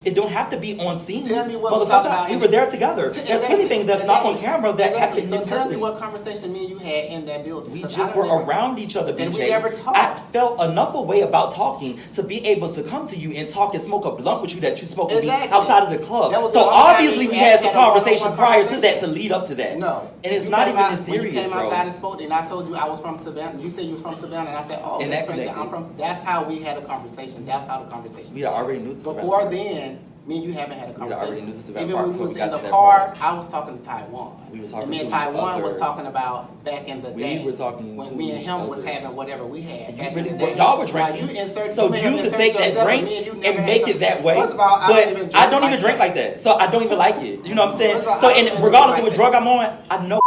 It don't have to be on scene. Tell me what we talk about. We were there together. There's plenty things that's not on camera that happened in person. So tell me what conversation me and you had in that building. We just were around each other, BJ. And we never talked. I felt enough away about talking to be able to come to you and talk and smoke a blunt with you that you smoked with me outside of the club. So obviously we had some conversation prior to that to lead up to that. No. And it's not even as serious, bro. You came bro. outside and spoke, and I told you I was from Savannah. You said you was from Savannah, and I said, oh, that's crazy. I'm from. That's how we had a conversation. That's how the conversation. We already knew this. Before then. Me and you haven't had a conversation. Even when we was in the car, I was talking to Taiwan. We was talking and me and Taiwan was talking about back in the day. We were talking when me and him was having whatever we had. Y'all were drinking. So you could take that drink and make it that way. But I don't even drink like that. So I don't even like it. You know what I'm saying? So and regardless of what drug I'm on, I know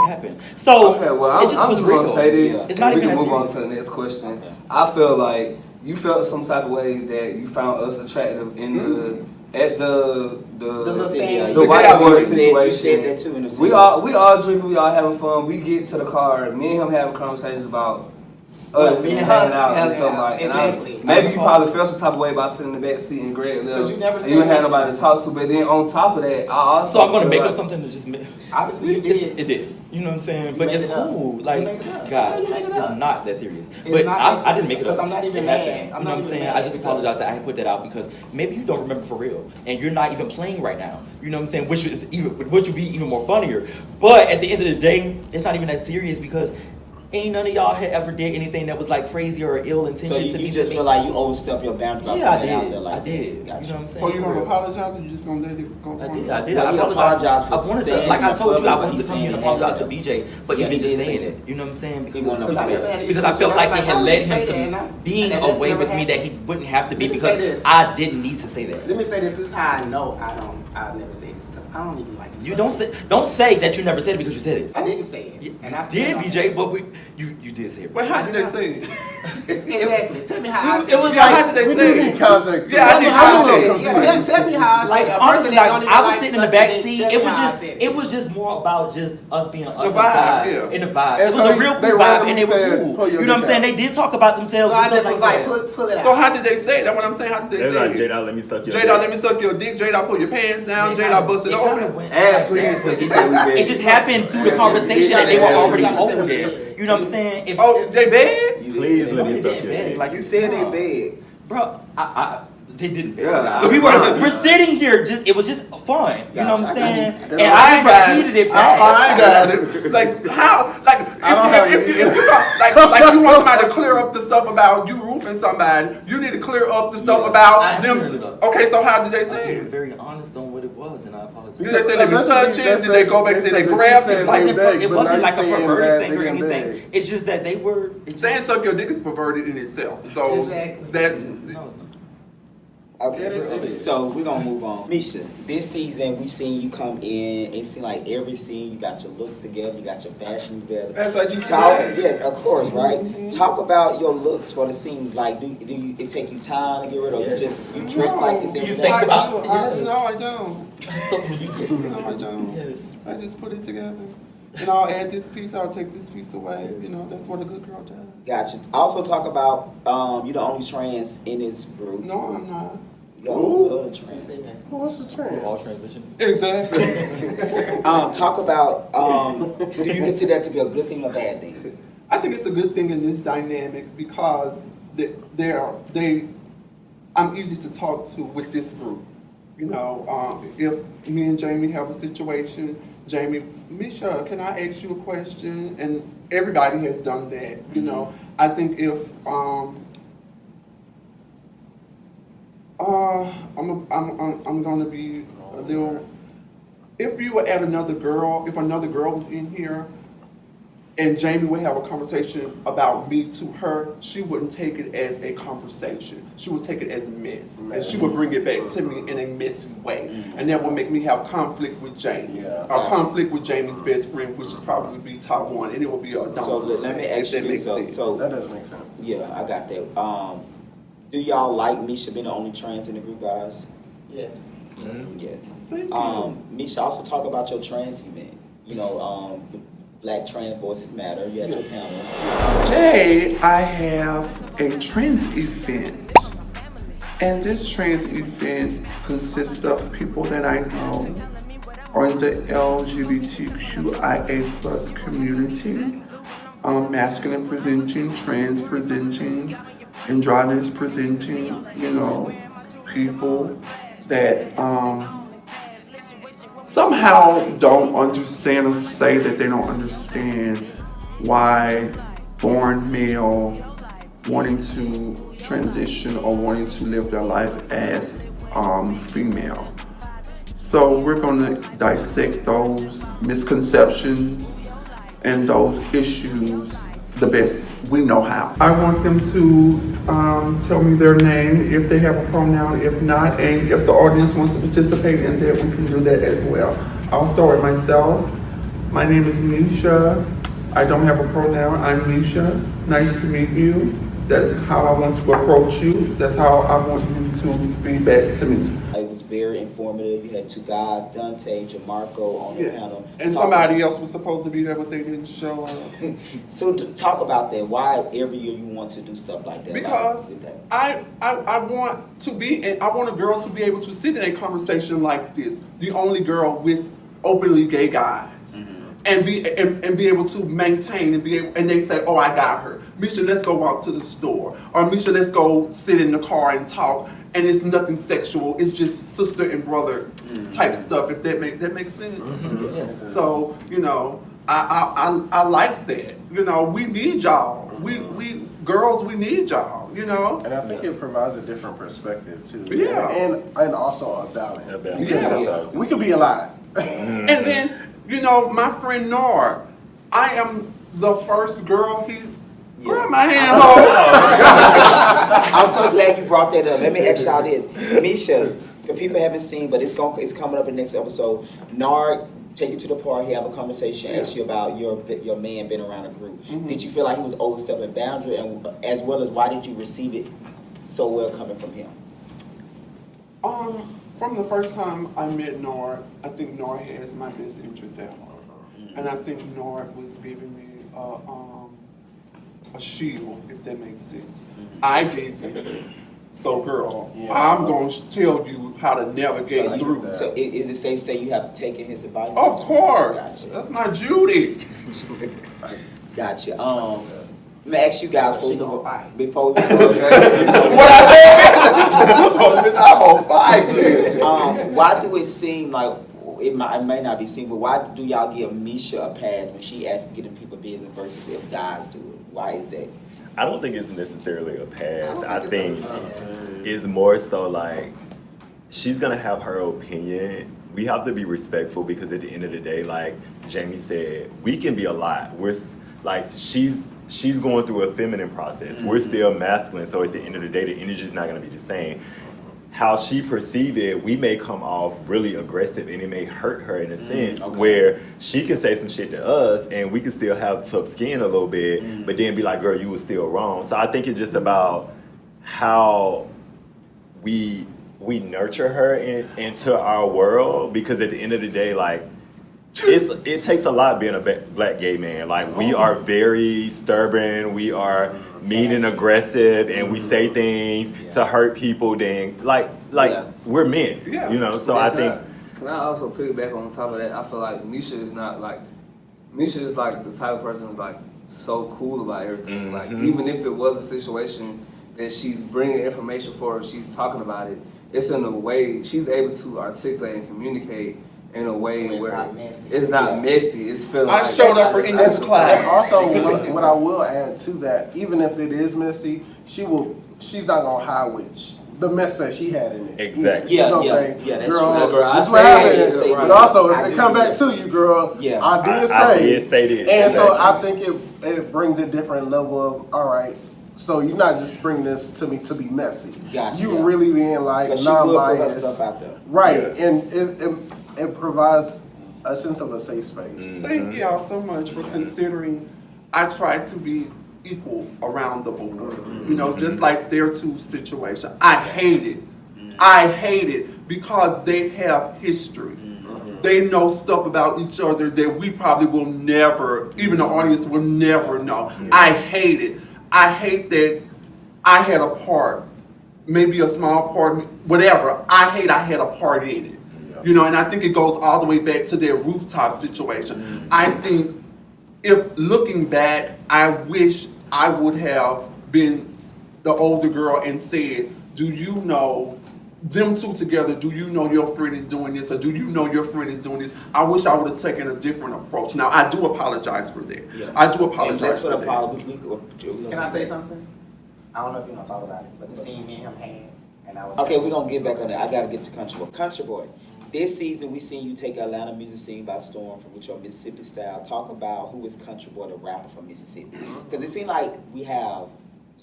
happened. So okay, well, I'm just gonna say this. It's not we even can move on to the next question. Okay. I feel like you felt some type of way that you found us attractive in the white boy situation. You said that too in the we all drinking, we all having fun. We get to the car, me and him having conversations about us hanging out and stuff like that. Exactly. Maybe you probably felt some type of way about sitting in the back seat and Greg left. You didn't have nobody to talk to, but then on top of that, I also. So I'm gonna make up something to just. Obviously, you did. It did. You know what I'm saying? But it's cool. Like, guys, it's not that serious. It's but not I didn't make it up. Because I'm not even mad. You know what I'm saying? I just apologize that I put that out because maybe you don't remember for real, and you're not even playing right now. You know what I'm saying? Which would be even more funnier. But at the end of the day, it's not even that serious because. Ain't none of y'all had ever did anything that was like crazy or ill intention to me. You just feel like you overstepped your boundaries. Yeah, I did. I did. You know what I'm saying? So you gonna apologize or you just gonna let it go? I did. I apologize. I wanted to, like I told you, I wanted to come here and apologize to BJ for even just saying it. You know what I'm saying? Because I felt like it had led him to being away with me that he wouldn't have to be because I didn't need to say that. Let me say this. This is how I know I'll never say this because I don't even like this. You don't say that you never said it because you said it. I didn't say it. And I did, BJ, but you did say it. Wait, how did they say it? Exactly. Tell me how I said it. It was like, how did they say it? Context. Yeah, I did. Tell me how I like said it. honestly, like I was sitting in the back seat. It was just more about just us being us guys in the vibe. It was a real cool vibe, and they were cool. You know what I'm saying? They did talk about themselves. So I just was like, pull it out. So how did they say it? That's what I'm saying. How did they say it? J-Dot, let me suck your dick. J-Dot, let me suck your dick. J-Dot, pull your pants down. J-Dot, bust it open. And please, it just happened through the conversation that they were already over there. You know what I'm saying? They bad? Please let me suck your dick. Like you said, they bad, bro. They didn't. Yeah. We're sitting here. It was just fun. You know what I'm saying? And I repeated it back. I got it. Like how? Like if you don't, like you want somebody to clear up the stuff about you roofing somebody, you need to clear up the stuff about them. Okay, so how did they say it? Very honest on what it was, and I apologize. Did they say they been touching? Did they go back? Did they grab it? Like it wasn't like a perverted thing or anything. It's just that they were saying suck your dick is perverted in itself. So that's. Okay, so we're gonna move on. Misha, this season we seen you come in. It seemed like every scene you got your looks together, you got your fashion together. That's like you said. Yeah, of course, right? Mm-hmm. Talk about your looks for the scenes. Like, do it take you time to get rid of? You dress like this every day? Think about no, I don't. No, I don't. Yes. I just put it together. And I'll add this piece, I'll take this piece away. You know, that's what a good girl does. Gotcha. Also talk about you're the only trans in this group. No, I'm not. What's the trans? All transition. Exactly. Talk about do you consider that to be a good thing or bad thing? I think it's a good thing in this dynamic because I'm easy to talk to with this group. You know, if me and Jamie have a situation, Jamie, Misha, can I ask you a question? And everybody has done that. You know, I think if I'm gonna be a little. If you were at another girl, if another girl was in here, and Jamie would have a conversation about me to her, she wouldn't take it as a conversation. She would take it as mess. And she would bring it back to me in a messy way. And that would make me have conflict with Jamie. Or conflict with Jamie's best friend, which would probably be Taiwan, and it would be a dumb. So let me ask you, so that does make sense. Yeah, I got that. Do y'all like Misha being the only trans in the group, guys? Yes. Mm-hmm. Yes. Thank you. Misha, also talk about your trans event. You know, the Black Trans Voices Matter. You had your panel. Today, I have a trans event. And this trans event consists of people that I know are in the LGBTQIA plus community, masculine presenting, trans presenting, androgynous presenting, people that somehow don't understand or say that they don't understand why born male wanting to transition or wanting to live their life as female. So we're going to dissect those misconceptions and those issues the best we know how. I want them to tell me their name, if they have a pronoun, if not, and if the audience wants to participate in that, we can do that as well. I'll start with myself. My name is Nisha. I don't have a pronoun. I'm Nisha. Nice to meet you. That's how I want to approach you. That's how I want you to feedback to me. It was very informative. You had two guys, Dante and Jamarco, on the panel. And somebody else was supposed to be there, but they didn't show up. So to talk about that, why every year you want to do stuff like that? Because I want to be, I want a girl to be able to sit in a conversation like this, the only girl with openly gay guys. And be able to maintain and they say, oh, I got her. Misha, let's go walk to the store. Or Misha, let's go sit in the car and talk. And it's nothing sexual. It's just sister and brother type stuff. If that makes sense. Yes. So I like that. We need y'all. We girls, we need y'all. And I think it provides a different perspective too. Yeah. And also a balance. Yeah. We can be a lot. And then. My friend Nord, I am the first girl grab my hand. I'm so glad you brought that up. Let me ask y'all this. Misha, the people haven't seen, but it's coming up in the next episode. Nard, take you to the party, have a conversation, ask you about your man being around a group. Mm-hmm. Did you feel like he was overstepping boundary, and as well as why did you receive it so well coming from him? From the first time I met Nord, I think Nord has my best interest at heart. And I think Nord was giving me a shield, if that makes sense. I did it. So girl, I'm going to tell you how to navigate through that. So is it safe to say you have taken his advice? Of course. Gotcha. That's not Judy. Gotcha. Let me ask you guys before we What I said? I'm on fire. why do it seem like it may not be seen, but why do y'all give Misha a pass when she asks getting people business versus if guys do it? Why is that? I don't think it's necessarily a pass. I think it's more so like she's gonna have her opinion. We have to be respectful because at the end of the day, like Jamie said, we can be a lot. We're like she's going through a feminine process. We're still masculine, so at the end of the day, the energy is not going to be the same. How she perceived it, we may come off really aggressive, and it may hurt her in a sense where she can say some shit to us, and we can still have tough skin a little bit, but then be like, girl, you were still wrong. So I think it's just about how we nurture her into our world, because at the end of the day, like, it takes a lot being a black gay man. Like, we are very stubborn, we are mean and aggressive, and we say things to hurt people. Then, like we're men, So I think. Can I also piggyback on top of that? I feel like Nisha is like the type of person who's like so cool about everything. Like, even if it was a situation that she's bringing information for, she's talking about it. It's in a way she's able to articulate and communicate in a way where it's not messy. It's feeling I showed up for English class. Also, what I will add to that, even if it is messy, she's not gonna hide with the mess that she had in it. Exactly. She's gonna say, that's girl, true. this what happened. But also, if it come back to you, girl, I did say this. And so I think it brings a different level of, all right, so you're not just bringing this to me to be messy. You really being like non-biased. Stuff out there. Right, and it provides a sense of a safe space. Thank y'all so much for considering I try to be equal around the board. Just like their two situation. I hate it. I hate it because they have history. They know stuff about each other that we probably will never, even the audience will never know. I hate it. I hate that I had a part maybe a small part, whatever. I had a part in it. You know, and I think it goes all the way back to their rooftop situation. I think if looking back, I wish I would have been the older girl and said, do you know them two together, do you know your friend is doing this, or do you know your friend is doing this? I wish I would have taken a different approach. Now, I do apologize for that. Yeah. I do apologize for that. Can I say something? I don't know if you're going to talk about it, but the scene me and him had, and I was... Okay, we're going to get back on that. I got to get to Country Boy. Country Boy, this season we seen you take Atlanta music scene by storm with your Mississippi style. Talk about who is Country Boy, the rapper from Mississippi. Because it seems like we have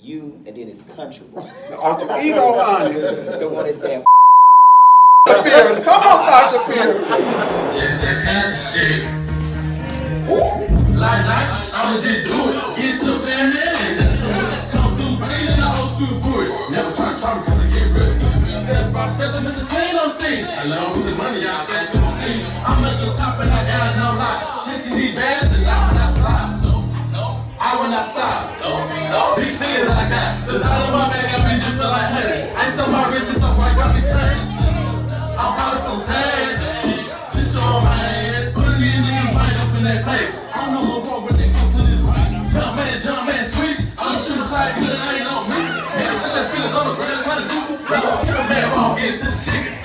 you, and then it's Country Boy. The alter ego, honey. The one that's saying Shafir, come on, Sasha Shafir. It's that country shit. Like, I'ma just do it. Get to bad man. Come through, bring in the old school boy. Never try to cause it get real. Step by pressure, Mr. Clean on stage. Along with the money, y'all back in my feet. I'm at the top and I got no lie. Chasing these bags and not when I stop. I will not stop. Big things I got. The side of my bag, I be dripping like honey. I ain't my wrist and stuff, I got me turned. I'm popping some tags. Just show my hand. Putting these niggas right up in that place. I don't know what wrong when they come to this right. Jump man, switch. I'm shooting shot, good, I ain't no miss. Man, shit that feelings on the ground, trying to do it. Kill a man, won't get to shit.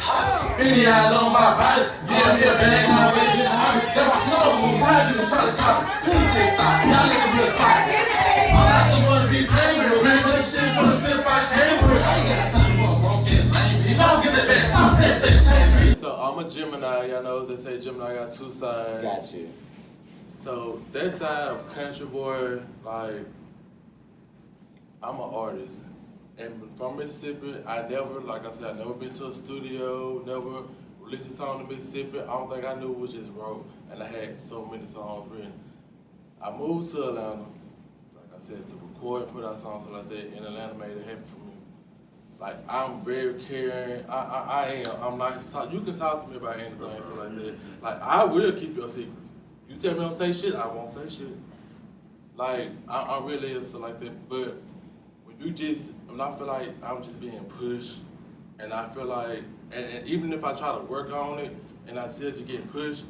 Any eyes on my body. Yeah, me a bag, I always get hobby. That was no move, I do try to copy. Please just stop, y'all niggas real spot. All I have to wanna be playing with. Man, put the shit for the sip I came with. I ain't got time for a broke ass lame. If I don't get that back, stop playing that change. So I'm a Gemini, y'all know they say Gemini got two sides. Got you. So that side of Country Boy, like, I'm an artist. And from Mississippi, I never been to a studio, never released a song to Mississippi. I don't think I knew it was just wrote. And I had so many songs written. I moved to Atlanta, like I said, to record and put out songs like that, and Atlanta made it happen for me. Like, I'm very caring. I am. I'm nice to talk. You can talk to me about anything, stuff like that. Like, I will keep your secret. You tell me don't say shit, I won't say shit. Like, I'm really stuff like that. But when I feel like I'm just being pushed, and I feel like, and even if I try to work on it, and I still just get pushed,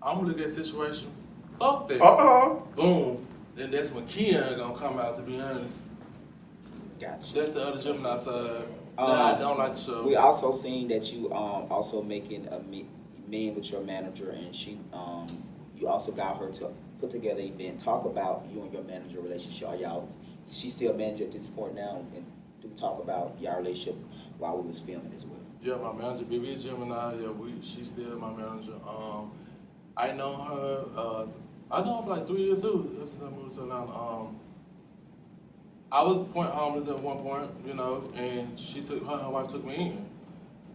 I'm gonna look at the situation, fuck that. Boom. Then that's when Keon gonna come out, to be honest. Gotcha. That's the other Gemini side that I don't like to show. We also seen that you also making a meeting with your manager, and she you also got her to put together an event. Talk about you and your manager relationship. Are y'all? She's still a manager at this point now, and do talk about your relationship while we was filming as well. Yeah, my manager, BB Gemini. Yeah, she's still my manager. I know her. I know her for like 3 years too. Ever since I moved to Atlanta. I was point homeless at one point, you know, and her wife took me in.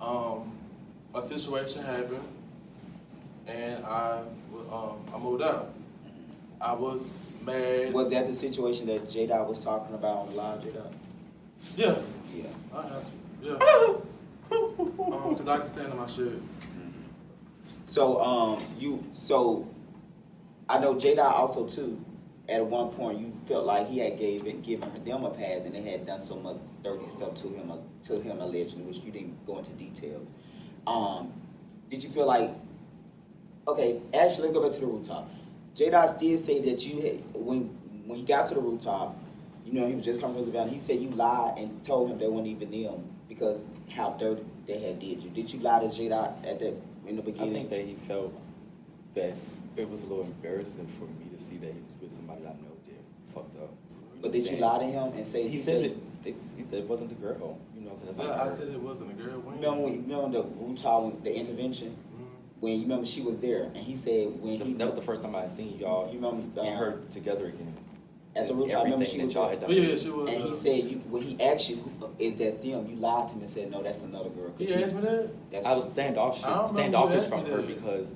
A situation happened, and I moved out. I was mad. Was that the situation that J-Dot was talking about on the live, J-Dot? Yeah. Yeah. I answered. Yeah. Cause I can stand in my shit. So I know J-Dot also too. At one point, you felt like he had given them a pass, and they had done so much dirty stuff to him allegedly, which you didn't go into detail. Did you feel like, okay, actually, let's go back to the rooftop. J-Dot did say that you had, when he got to the rooftop, you know, he was just coming from Savannah, he said you lied and told him they weren't even them because how dirty they had did you. Did you lie to J-Dot in the beginning? I think that he felt that it was a little embarrassing for me to see that he was with somebody I know that fucked up. But did you lie to him and say he said it wasn't the girl? You know what I'm saying? I said it wasn't a girl. Remember the rooftop, the intervention? When you remember she was there, and he said that was the first time I had seen y'all. You remember and her together again at the rooftop. Remember she was y'all had done. Yeah, she was. And he said when he asked you, "Is that them?" You lied to him and said, "No, that's another girl." He asked me that. I was standoffish from her because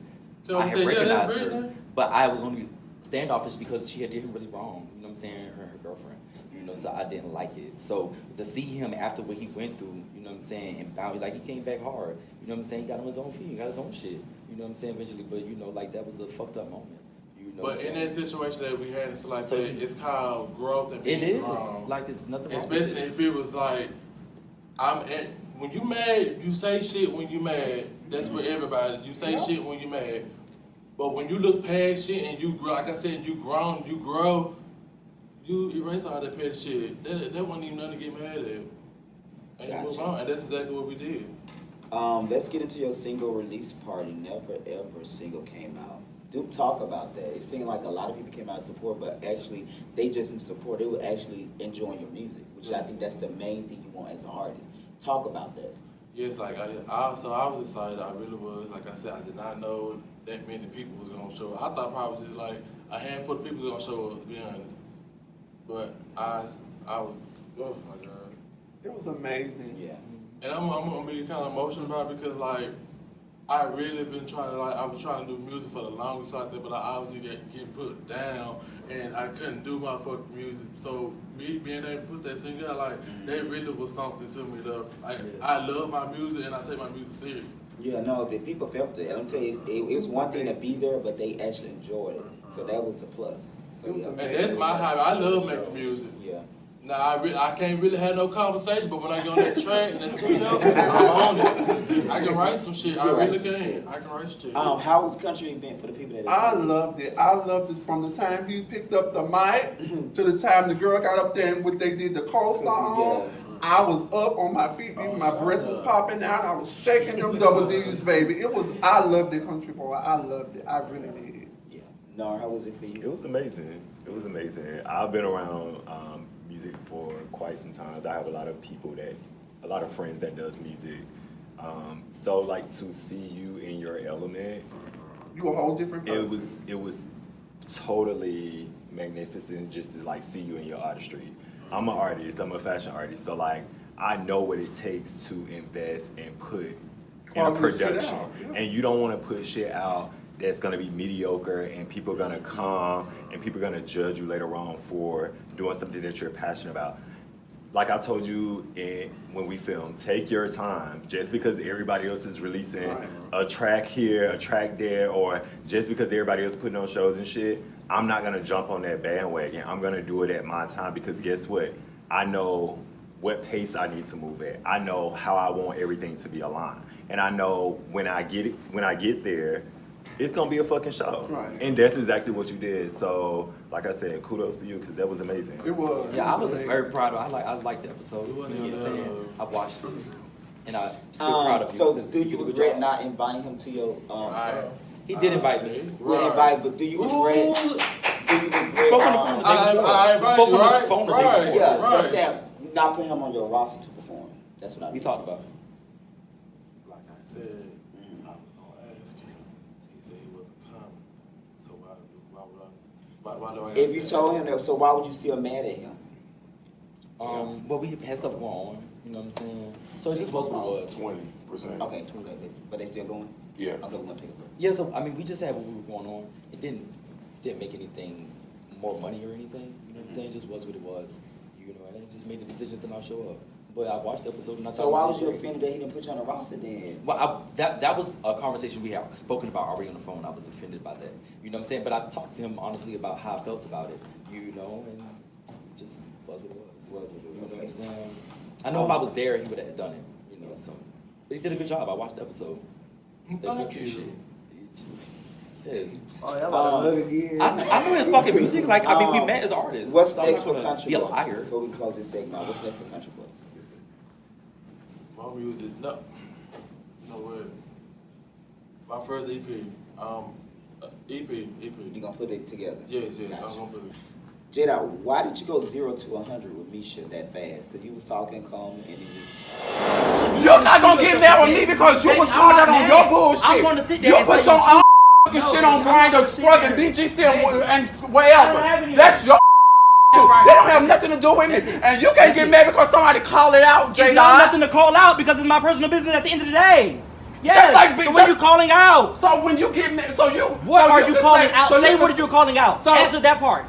I had said, recognized her, but I was only standoffish because she had did him really wrong. You know what I'm saying? Her girlfriend. You know, so I didn't like it. So to see him after what he went through, you know what I'm saying, and bound, like he came back hard. You know what I'm saying? He got on his own feet, he got his own shit. You know what I'm saying? Eventually, but you know, like that was a fucked up moment. You know. But in that situation that we had, it's like that. It's called growth and being it is wrong. like it's nothing wrong. Especially if it was like When you mad, you say shit when you mad. That's with everybody. You say shit when you mad. But when you look past shit and you grow, like I said, you grow, you erase all that petty shit. That wasn't even nothing to get mad at. And you move on. And that's exactly what we did. Let's get into your single release party. Never Ever single came out. Do talk about that. It seemed like a lot of people came out to support, but actually they just didn't support. They were actually enjoying your music, which I think that's the main thing you want as an artist. Talk about that. Yes, like I was excited. I really was. Like I said, I did not know that many people was gonna show up. I thought probably just like a handful of people was gonna show up, to be honest. But I was, oh my God. It was amazing. Yeah. And I'm gonna be kind of emotional about it because like I really been trying to I was trying to do music for the longest out there, but I was getting put down and I couldn't do my fucking music. So me being able to put that single out, like that really was something to me though. Like I love my music and I take my music serious. Yeah, no, the people felt it. I'm telling you, it was one thing to be there, but they actually enjoyed it. So that was the plus. So, yeah. And that's my hobby. I love making music. Yeah. Now I can't really have no conversation, but when I get on that track and that studio, I'm on it. I can write some shit. I really can. I can write some shit. How was country event for the people that? I loved it. I loved it from the time he picked up the mic to the time the girl got up there and what they did the cold song. Yeah. I was up on my feet, even my breast was popping out. I was shaking them double D's, baby. I loved it, country boy. I loved it. I really did. Yeah. No, how was it for you? It was amazing. It was amazing. I've been around music for quite some time. I have a lot of friends that does music. So like to see you in your element, You a whole different person. it was totally magnificent just to like see you in your artistry. I'm an artist, I'm a fashion artist, so like I know what it takes to invest and put in a production. And you don't want to put shit out that's gonna be mediocre and people are gonna come and people are gonna judge you later on for doing something that you're passionate about. Like I told you when we filmed, take your time. Just because everybody else is releasing a track here, a track there, or just because everybody else is putting on shows and shit, I'm not gonna jump on that bandwagon. I'm gonna do it at my time because guess what? I know what pace I need to move at. I know how I want everything to be aligned. And I know when I get there, it's gonna be a fucking show. Right. And that's exactly what you did. So, like I said, kudos to you because that was amazing. It was. Yeah, I was very proud of it. I liked the episode. You know what I'm saying? I watched it. And I'm still proud of you. So do you regret not inviting him to your He did invite me. Well, invite, but do you regret Spoke on the phone the day before. I invited Spoke you, on the phone the day before. Yeah, but I'm saying not put him on your roster to perform. That's what I mean. We talked about it. Like I said, I was gonna ask him. He said he wasn't coming. So why do I If you told him that, so why would you still mad at him? Well, we had stuff going on. You know what I'm saying? So it just was what it was. 20%. Okay, but they still going? Yeah. Okay, we're gonna take a break. Yeah, so I mean, we just had what we were going on. It didn't make anything more money or anything. You know what I'm saying? It just was what it was. You know, and I just made the decision to not show up. But I watched the episode and I thought. So why was you offended that he didn't put you on the roster then? Well, that was a conversation we had spoken about already on the phone. I was offended by that. You know what I'm saying? But I talked to him honestly about how I felt about it. You know, and it just was what it was. You know what I'm saying? I know if I was there, he would have done it. You know, so but he did a good job. I watched the episode. Thank you. Shit. Yes. Oh, y'all about to look again. I know his fucking music. Like, I mean, we met as artists. What's so next I'm for not gonna Country be a Boy? liar. Before we close this segment, what's next for Country Boy? My music, no way. My first EP, EP. You gonna put it together? Yes, Gotcha. I'm gonna put it. Jada, why did you go 0 to 100 with Misha that fast? Because you was talking calm and it was... You're not gonna get mad with me because you was calling out on your bullshit. I'm gonna sit there you and put tell your own fucking shit on Grindr, fucking BGC and wherever. That's your They don't have nothing to do with me. And you can't get mad because somebody call it out, Jada. It's not nothing to call out because it's my personal business at the end of the day. Yes. So what are you calling out? So when you get mad, what are you calling out? Say what are you calling out? Answer that part.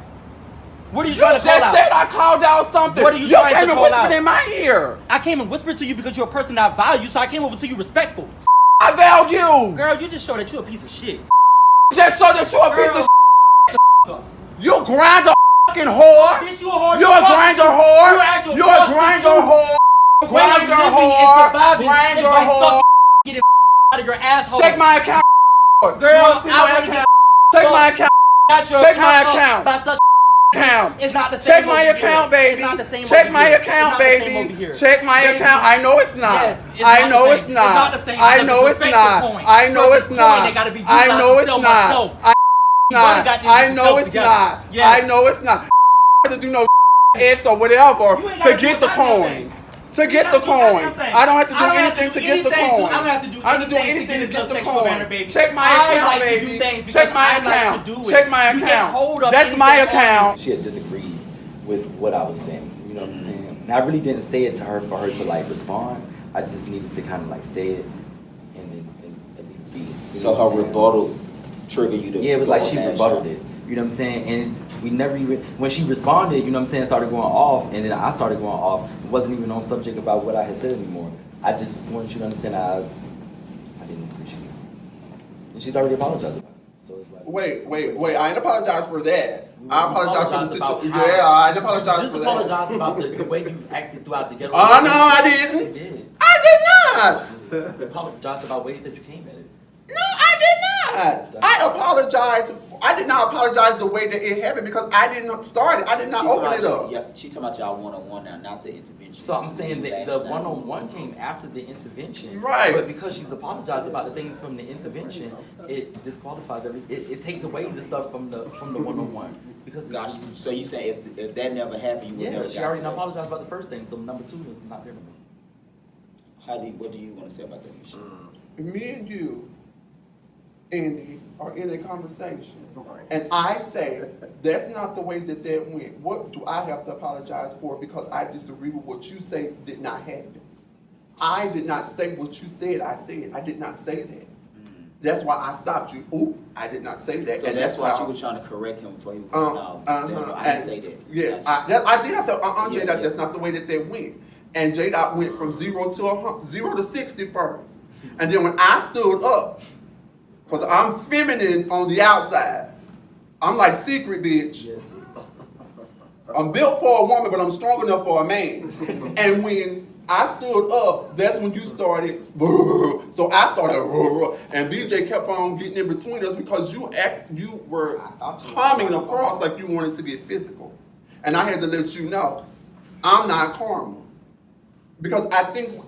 What are you trying to call out? You just said I called out something. What are you trying to call out? You came and whispered in my ear. I came and whispered to you because you're a person I value, so I came over to you respectful. I value. Girl, you just showed that you're a piece of shit. Just showed that you're a piece of shit. You grind a fucking whore. Bitch, you a whore. You're a grinder whore. You're a grinder whore. Grinder whore. Grinder whore. Get it out of your asshole. Check my account. Girl, I want to get Check my account. Check my account. By such account. It's not the same. Check my account, baby. It's not the same. Check my account, baby. Check my account. I know it's not. I know it's not. I know it's not. I know it's not. I know it's not. I know it's not. I know it's not. To do no X or whatever to get the coin. To get the coin. I don't have to do anything to get the coin. I don't have to do anything to get the coin. Check my account, baby. Check my account. Check my account. That's my account. She had disagreed with what I was saying. You know what I'm saying? And I really didn't say it to her for her to like respond. I just needed to kind of like say it and then be. So her rebuttal triggered you to. Yeah, it was like she rebutted it. You know what I'm saying? And we never even, when she responded, you know what I'm saying, started going off, and then I started going off. It wasn't even on subject about what I had said anymore. I just wanted you to understand I didn't appreciate it. And she's already apologized about it. So it's like. Wait. I ain't apologize for that. I apologize for the situation. Yeah, I didn't apologize for that. Just apologize about the way you've acted throughout the ghetto. Oh, no, I didn't. You did. I did not. You apologized about ways that you came at it. No, I did not. I apologize. I did not apologize the way that it happened because I didn't start it. I did not open it up. Yeah, she talking about y'all one-on-one now, not the intervention. So I'm saying that the one-on-one came after the intervention. Right. But because she's apologized about the things from the intervention, it disqualifies it takes away the stuff from the one-on-one. Because so you say if that never happened, you would never. She already apologized about the first thing, so number 2 is not there no more. What do you want to say about that issue? Me and you, Andy, are in a conversation, and I say that's not the way that went. What do I have to apologize for because I disagree with what you say did not happen? I did not say what you said. I said I did not say that. That's why I stopped you. Ooh, I did not say that. So and that's why you were trying to correct him before he was coming out. I didn't say that. Yes, I did. I said, J-Dot, that's not the way that went. And J-Dot went from 0 to 60 first. And then when I stood up, because I'm feminine on the outside, I'm like secret bitch. I'm built for a woman, but I'm strong enough for a man. And when I stood up, that's when you started. So I started, and BJ kept on getting in between us because you were coming across like you wanted to get physical, and I had to let you know, I'm not carnal, because I think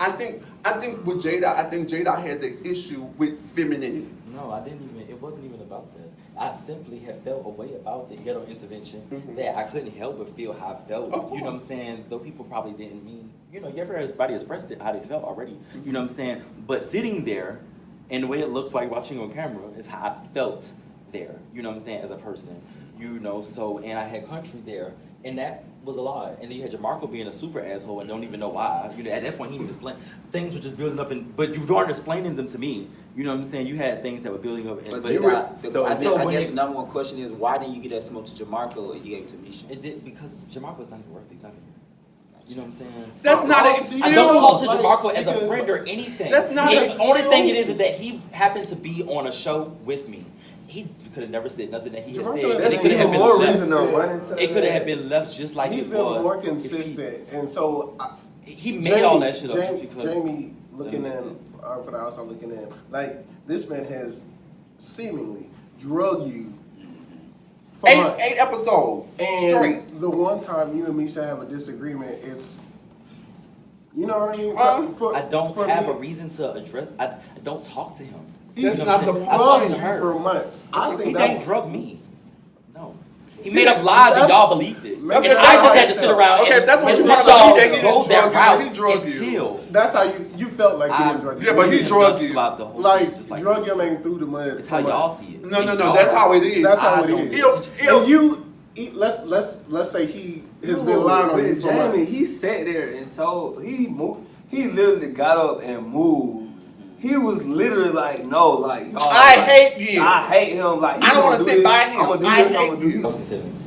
with Jada, I think Jada has an issue with femininity. No, I didn't even. It wasn't even about that. I simply have felt a way about the ghetto intervention that I couldn't help but feel how I felt. You know what I'm saying? Though people probably didn't mean, everybody expressed it, how they felt already. You know what I'm saying? But sitting there, and the way it looked like watching on camera is how I felt there. You know what I'm saying? As a person, and I had country there, and that was a lot. And then you had Jamarco being a super asshole and don't even know why. At that point, he didn't explain. Things were just building up, but you weren't explaining them to me. You know what I'm saying? You had things that were building up. I guess the number one question is, why didn't you get that smoke to Jamarco and you gave it to Misha? It did, because Jamarco's not even worth it. He's not even. You know what I'm saying? That's not an excuse. I don't talk to Jamarco as a friend or anything. That's not an excuse. The only thing it is that he happened to be on a show with me. He could have never said nothing that he had said. And it could have been left. It could have been left just like he's it been was. More consistent, and so he made all that shit up just because. Jamie looking at him for the outside, looking at him like this man has seemingly drugged you. Eight episodes and straight. The one time you and Misha have a disagreement, it's what I mean. I don't have a reason to address. I don't talk to him. He's not the drugged you for months. I think he didn't drug me. No. He made up lies and y'all believed it. And I just had to sit around and that's what you let y'all go that route. He drugged you. That's how you felt like he didn't drug you. Yeah, but he drugged you. Like drug your man through the mud. It's how y'all see it. No. That's how it is. That's how it is. And you, let's say he has been lying on you for months. Jamie, he sat there and told he literally got up and moved. He was literally like, no, like, y'all. I hate you. I hate him. Like, I don't want to sit by him. I'm gonna do this. I'm gonna do this.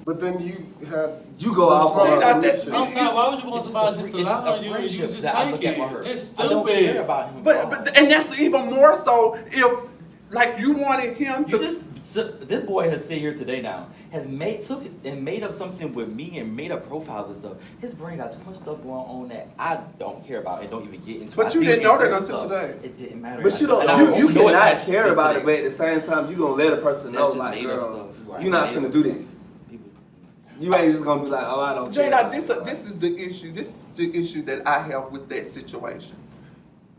But then you had go off on why would you want somebody just to lie on you and you just take it? It's stupid. I don't care about him. But and that's even more so if like you wanted him to. So this boy has sit here today now, has made up something with me and made up profiles and stuff. His brain got too much stuff going on that I don't care about and don't even get into. But you didn't know that until today. It didn't matter. But you don't. You cannot care about it, but at the same time, you gonna let a person know, like, girl, you're not gonna do this. You ain't just gonna be like, oh, I don't care. Jada, this is the issue. This is the issue that I have with that situation.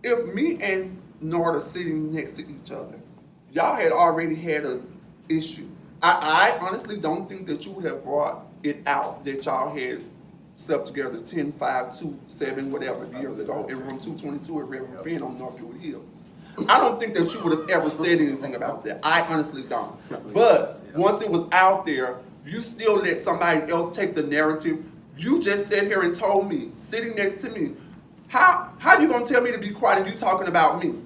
If me and Nord are sitting next to each other, y'all had already had an issue. I honestly don't think that you would have brought it out that y'all had slept together 10, 5, 2, 7, whatever years ago in room 222 at Reverend Finn on North Druid Hills. I don't think that you would have ever said anything about that. I honestly don't. But once it was out there, you still let somebody else take the narrative. You just sat here and told me, sitting next to me, how you gonna tell me to be quiet and you talking about me?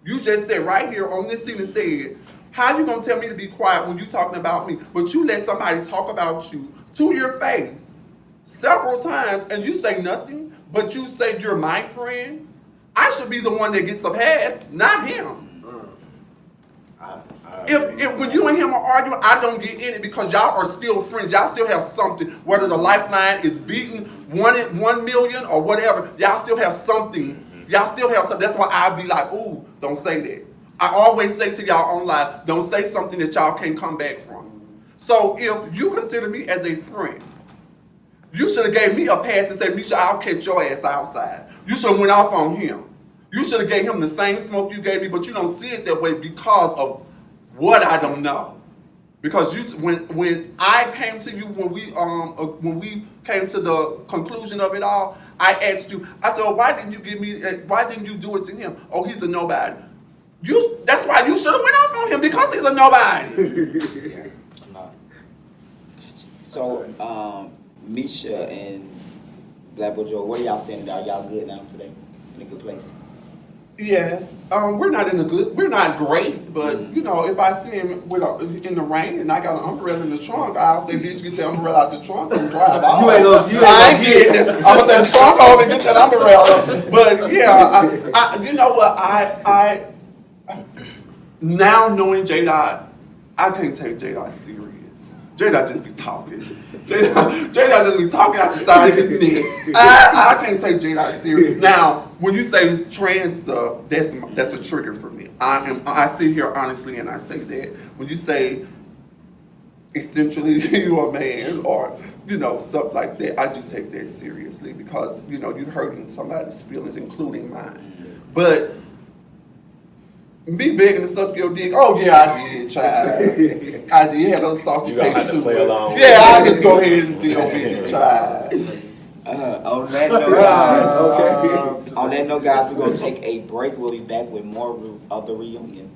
You just said right here on this scene and said, how you gonna tell me to be quiet when you talking about me? But you let somebody talk about you to your face several times and you say nothing, but you say you're my friend. I should be the one that gets a pass, not him. If when you and him are arguing, I don't get in it because y'all are still friends. Y'all still have something. Whether the lifeline is beaten 1 million or whatever, y'all still have something. Y'all still have something. That's why I be like, ooh, don't say that. I always say to y'all online, don't say something that y'all can't come back from. So if you consider me as a friend, you should have gave me a pass and said, Misha, I'll catch your ass outside. You should have went off on him. You should have gave him the same smoke you gave me, but you don't see it that way because of what I don't know. Because when I came to you, when we came to the conclusion of it all, I asked you, I said, well, why didn't you do it to him? Oh, he's a nobody. That's why you should have went off on him, because he's a nobody. Yeah. So, Misha and Black Boy Joe, where y'all standing? Are y'all good now today? In a good place? Yes, we're not great, but you know, if I see him in the rain and I got an umbrella in the trunk, I'll say, bitch, get the umbrella out the trunk and drive off. I'm gonna say the trunk over and get that umbrella. But yeah, I you know what, I now knowing J-Dot, I can't take J-Dot serious. J-Dot just be talking. J-Dot just be talking out the side of his neck. I can't take J-Dot serious. Now, when you say trans stuff, that's a trigger for me. I sit here honestly and I say that. When you say essentially you are a man or, you know, stuff like that, I do take that seriously because, you know, you're hurting somebody's feelings, including mine. But me begging to suck your dick, oh yeah, I did, child. I did, had those salty taste too. Yeah, I just go ahead and deal with it, child. On that note, guys, on that note, guys, we're gonna take a break. We'll be back with more of the reunion.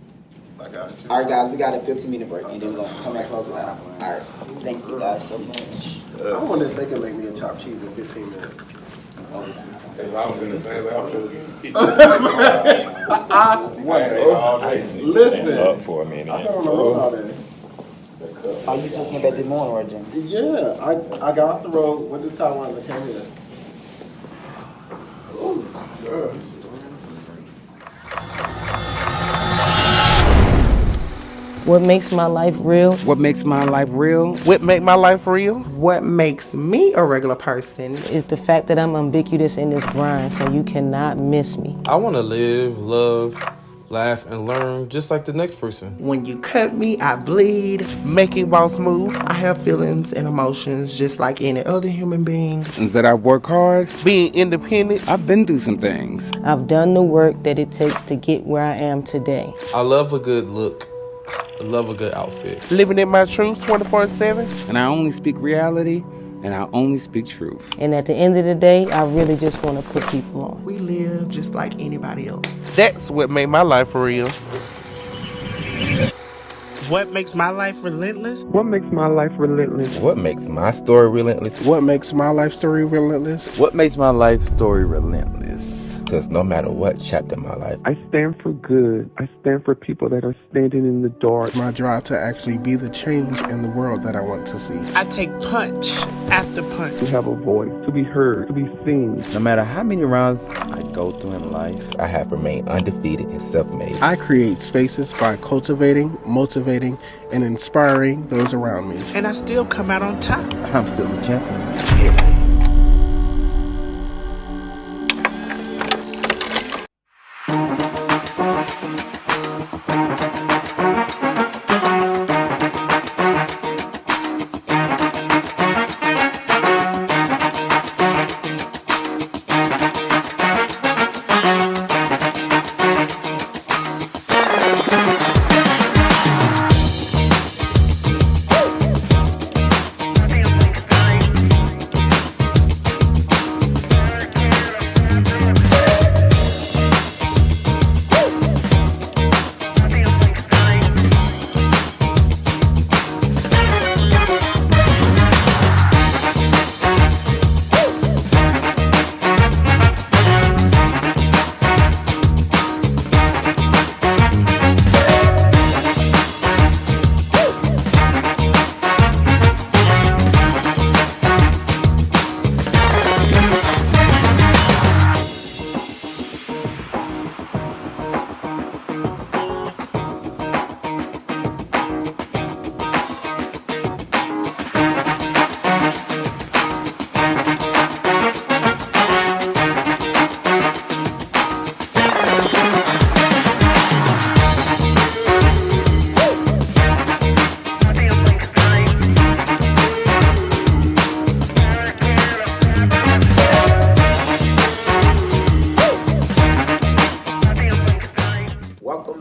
I got you. All right, guys, we got a 15-minute break, and then we're gonna come back close it out. All right, thank you guys so much. I wonder if they can make me a chopped cheese in 15 minutes. If I was in the same outfit, listen. Up for a minute. I don't know about that. Oh, you just came back this morning, or James? Yeah, I got off the road with the Taiwanese. I came here. Oh, girl. What makes my life real? What makes my life real? What make my life real? What makes me a regular person is the fact that I'm ubiquitous in this grind, so you cannot miss me. I want to live, love, laugh, and learn just like the next person. When you cut me, I bleed. Making boss move. I have feelings and emotions just like any other human being. And that I work hard. Being independent. I've been through some things. I've done the work that it takes to get where I am today. I love a good look. I love a good outfit. Living in my truth 24/7. And I only speak reality, and I only speak truth. And at the end of the day, I really just want to put people on. We live just like anybody else. That's what made my life real. What makes my life relentless? What makes my life relentless? What makes my story relentless? What makes my life story relentless? What makes my life story relentless? because no matter what chapter in my life, I stand for good. I stand for people that are standing in the dark. My drive to actually be the change in the world that I want to see. I take punch after punch. To have a voice, to be heard, to be seen. no matter how many rounds I go through in life, I have remained undefeated and self-made. I create spaces by cultivating, motivating, and inspiring those around me. And I still come out on top. I'm still the champion.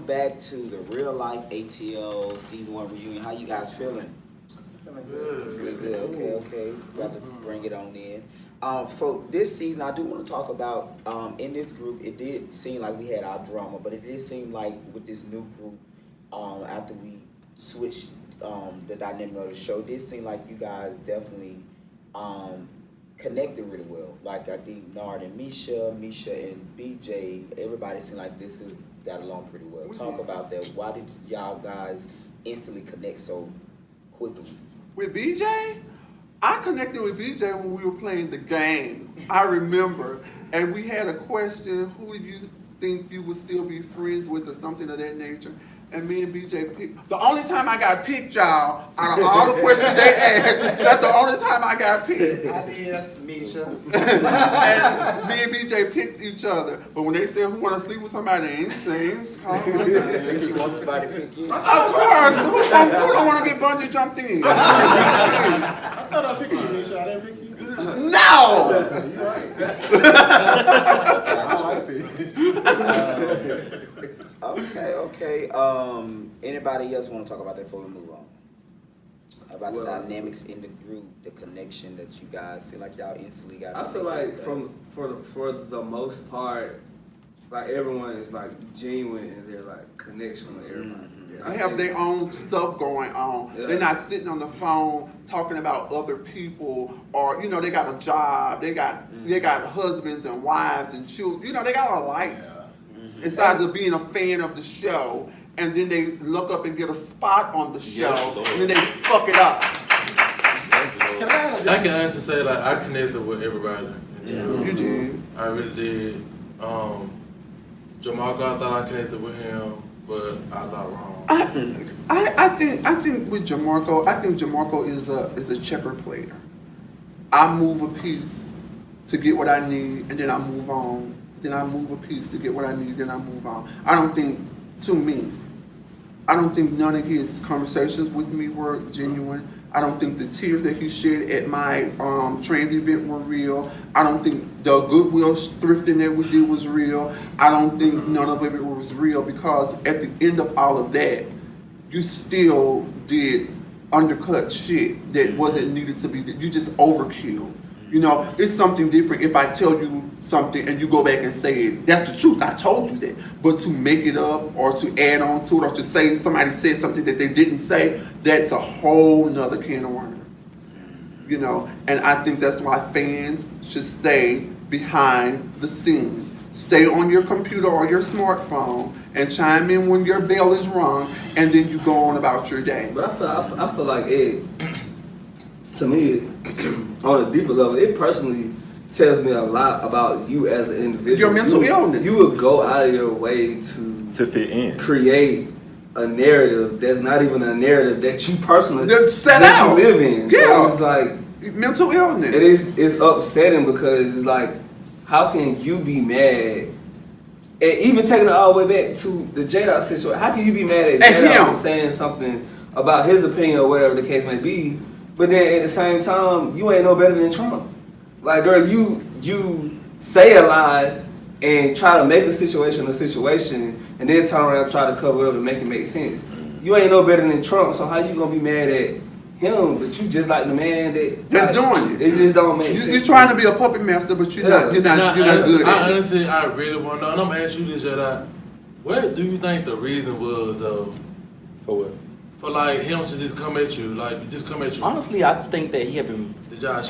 Back to the Real Life ATL Season 1 Reunion. How you guys feeling? Feeling good. Okay. Got to bring it on in. For this season, I do want to talk about, in this group, it did seem like we had our drama, but it did seem like with this new group, after we switched the dynamic of the show, it did seem like you guys definitely connected really well. Like, I think Nard and Misha and BJ, everybody seemed like this is got along pretty well. Talk about that. Why did y'all guys instantly connect so quickly? With BJ? I connected with BJ when we were playing the game. I remember. And we had a question, who do you think you would still be friends with or something of that nature? And me and BJ picked. The only time I got picked, y'all, out of all the questions they asked, that's the only time I got picked. I did, Misha. And me and BJ picked each other. But when they said who want to sleep with somebody, they ain't saying. You want somebody to pick you? Of course. Who don't want to get bungee jumped in? I thought I picked you, Misha. I didn't pick you. No! You're right. Okay. Anybody else want to talk about that before we move on? About the dynamics in the group, the connection that you guys see like y'all instantly got. I feel like for the most part, like everyone is like genuine in their like connection with everybody. They have their own stuff going on. Yeah. They're not sitting on the phone talking about other people, or they got a job. They got husbands and wives and children. They got a life. Besides of being a fan of the show, and then they look up and get a spot on the show, and then they fuck it up. I can honestly say like I connected with everybody. You did. I really did. Jamarco, I thought I connected with him, but I thought wrong. I think with Jamarco, I think Jamarco is a checker player. I move a piece to get what I need, and then I move on. Then I move a piece to get what I need, then I move on. I don't think none of his conversations with me were genuine. I don't think the tears that he shed at my trans event were real. I don't think the Goodwill thrifting that we did was real. I don't think none of it was real, because at the end of all of that, you still did undercut shit that wasn't needed to be. You just overkill. It's something different if I tell you something and you go back and say it. That's the truth. I told you that. But to make it up or to add on to it or to say somebody said something that they didn't say, that's a whole nother can of worms. And I think that's why fans should stay behind the scenes. stay on your computer or your smartphone and chime in when your bell is rung, and then you go on about your day. But I feel like it, to me, on a deeper level, it personally tells me a lot about you as an individual. Your mental illness. You would go out of your way to fit in, create a narrative that's not even a narrative that you personally set that out. you live in. Yeah. So it's like mental illness. It's upsetting because it's like, how can you be mad? And even taking it all the way back to the J-Dot situation, how can you be mad at J-Dot for saying something about his opinion or whatever the case may be, but then at the same time, you ain't no better than Trump. Like, girl, you say a lie and try to make a situation, and then turn around and try to cover it up and make it make sense. You ain't no better than Trump, so how you gonna be mad at him, but you just like the man that's doing it? It just don't make sense. You're trying to be a puppet master, but you're not good at it. Honestly, I really want to know, and I'm gonna ask you this, Jedi. What do you think the reason was, though? For what? For like him to just come at you, Honestly, I think that he had been. Did y'all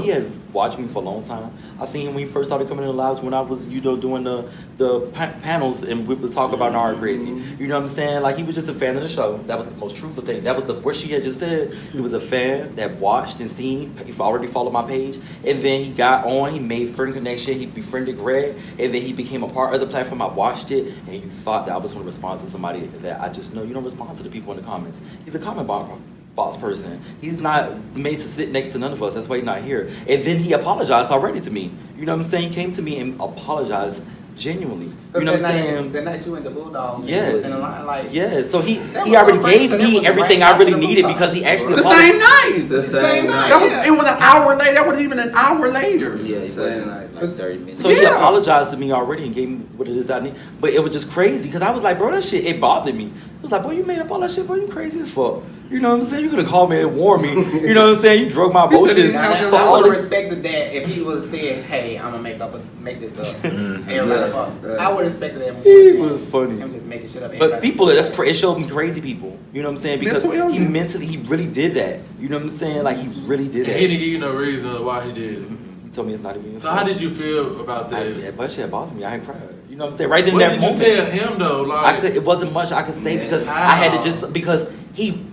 He had watched me for a long time. I seen him when he first started coming in the lives when I was, doing the panels and we would talk about Nara Crazy. You know what I'm saying? Like, he was just a fan of the show. That was the most truthful thing. That was what she had just said. He was a fan that watched and seen. He already followed my page, and then he got on. He made friend connection. He befriended Greg, and then he became a part of the platform. I watched it, and you thought that I was going to respond to somebody that I just know. You don't respond to the people in the comments. He's a comment box person. He's not made to sit next to none of us. That's why he's not here. And then he apologized already to me. You know what I'm saying? He came to me and apologized genuinely. You know what I'm saying? The night you went to Bulldogs, yes. he was in the line, like... Yeah, so he already gave me everything I really needed because he actually The apologized. same night! The same night. It was an hour later. That wasn't even an hour later. Yeah, it wasn't like 30 minutes. So he apologized to me already and gave me what it is that I need. But it was just crazy because I was like, bro, that shit, it bothered me. It was like, boy, you made up all that shit, boy, you crazy as fuck. You know what I'm saying? You could have called me and warned me. You know what I'm saying? You drug my emotions. I would have respected that if he was saying, hey, I'm going to make this up. I would have respected that more. He was funny. Him just making shit up. But people, it showed me crazy people. You know what I'm saying? Because he really did that. You know what I'm saying? Like, he really did that. He didn't give you no reason why he did it. He told me it's not even. So how did you feel about that? That shit bothered me. I ain't cried. You know what I'm saying? Right then What that did moment. you tell him though? Like, it wasn't much I could say because I had to because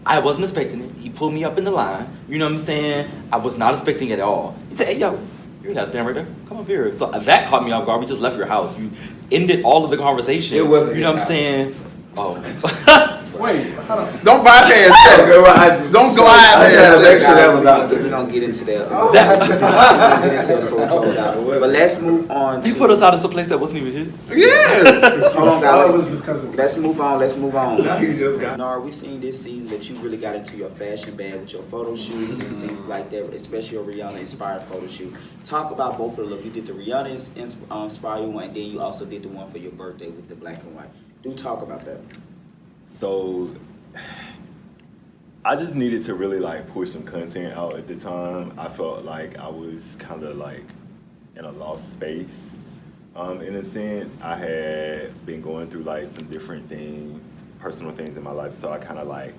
I wasn't expecting it. He pulled me up in the line. You know what I'm saying? I was not expecting it at all. He said, hey, yo, you're not standing right there. Come up here. So that caught me off guard. We just left your house. You ended all of the conversation. It wasn't. You know what I'm saying? Oh. Wait, don't bypass that. Don't glide past make sure that was out there. We're going to get into that. We're going to get into it before we close out. But let's move on. He put us out of some place that wasn't even his. Yes. Hold on, guys. Let's move on. Now he just got. Nara, we seen this season that you really got into your fashion bag with your photo shoots and things like that, especially your Rihanna-inspired photo shoot. Talk about both of the look. You did the Rihanna-inspired one, and then you also did the one for your birthday with the black and white. Do talk about that. So I just needed to really like push some content out at the time. I felt like I was kind of like in a lost space. In a sense, I had been going through like some different things, personal things in my life, so I kind of like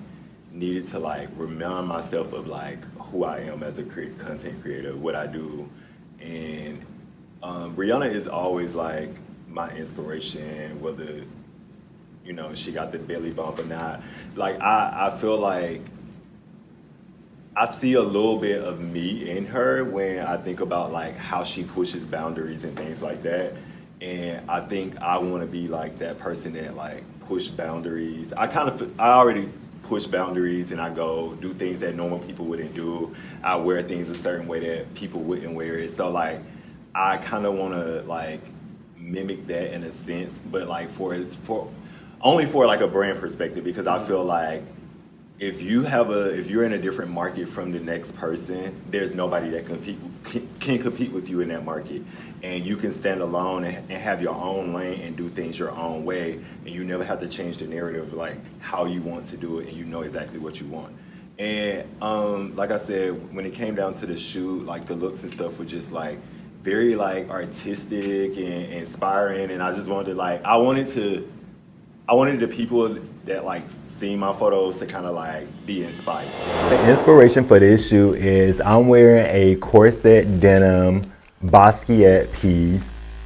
needed to like remind myself of like who I am as a content creator, what I do. And Rihanna is always like my inspiration, whether she got the belly bump or not. Like, I feel like I see a little bit of me in her when I think about like how she pushes boundaries and things like that. And I think I want to be like that person that like push boundaries. I already push boundaries and I go do things that normal people wouldn't do. I wear things a certain way that people wouldn't wear it. So like, I kind of want to like mimic that in a sense, but like only for like a brand perspective, because I feel like if you're in a different market from the next person, there's nobody that can compete with you in that market, and you can stand alone and have your own lane and do things your own way, and you never have to change the narrative like how you want to do it, and you know exactly what you want. And like I said, when it came down to the shoot, like the looks and stuff were just like very like artistic and inspiring, and I just wanted to like I wanted the people that like see my photos to kind of like be inspired. The inspiration for this shoot is I'm wearing a corset denim Basquiat piece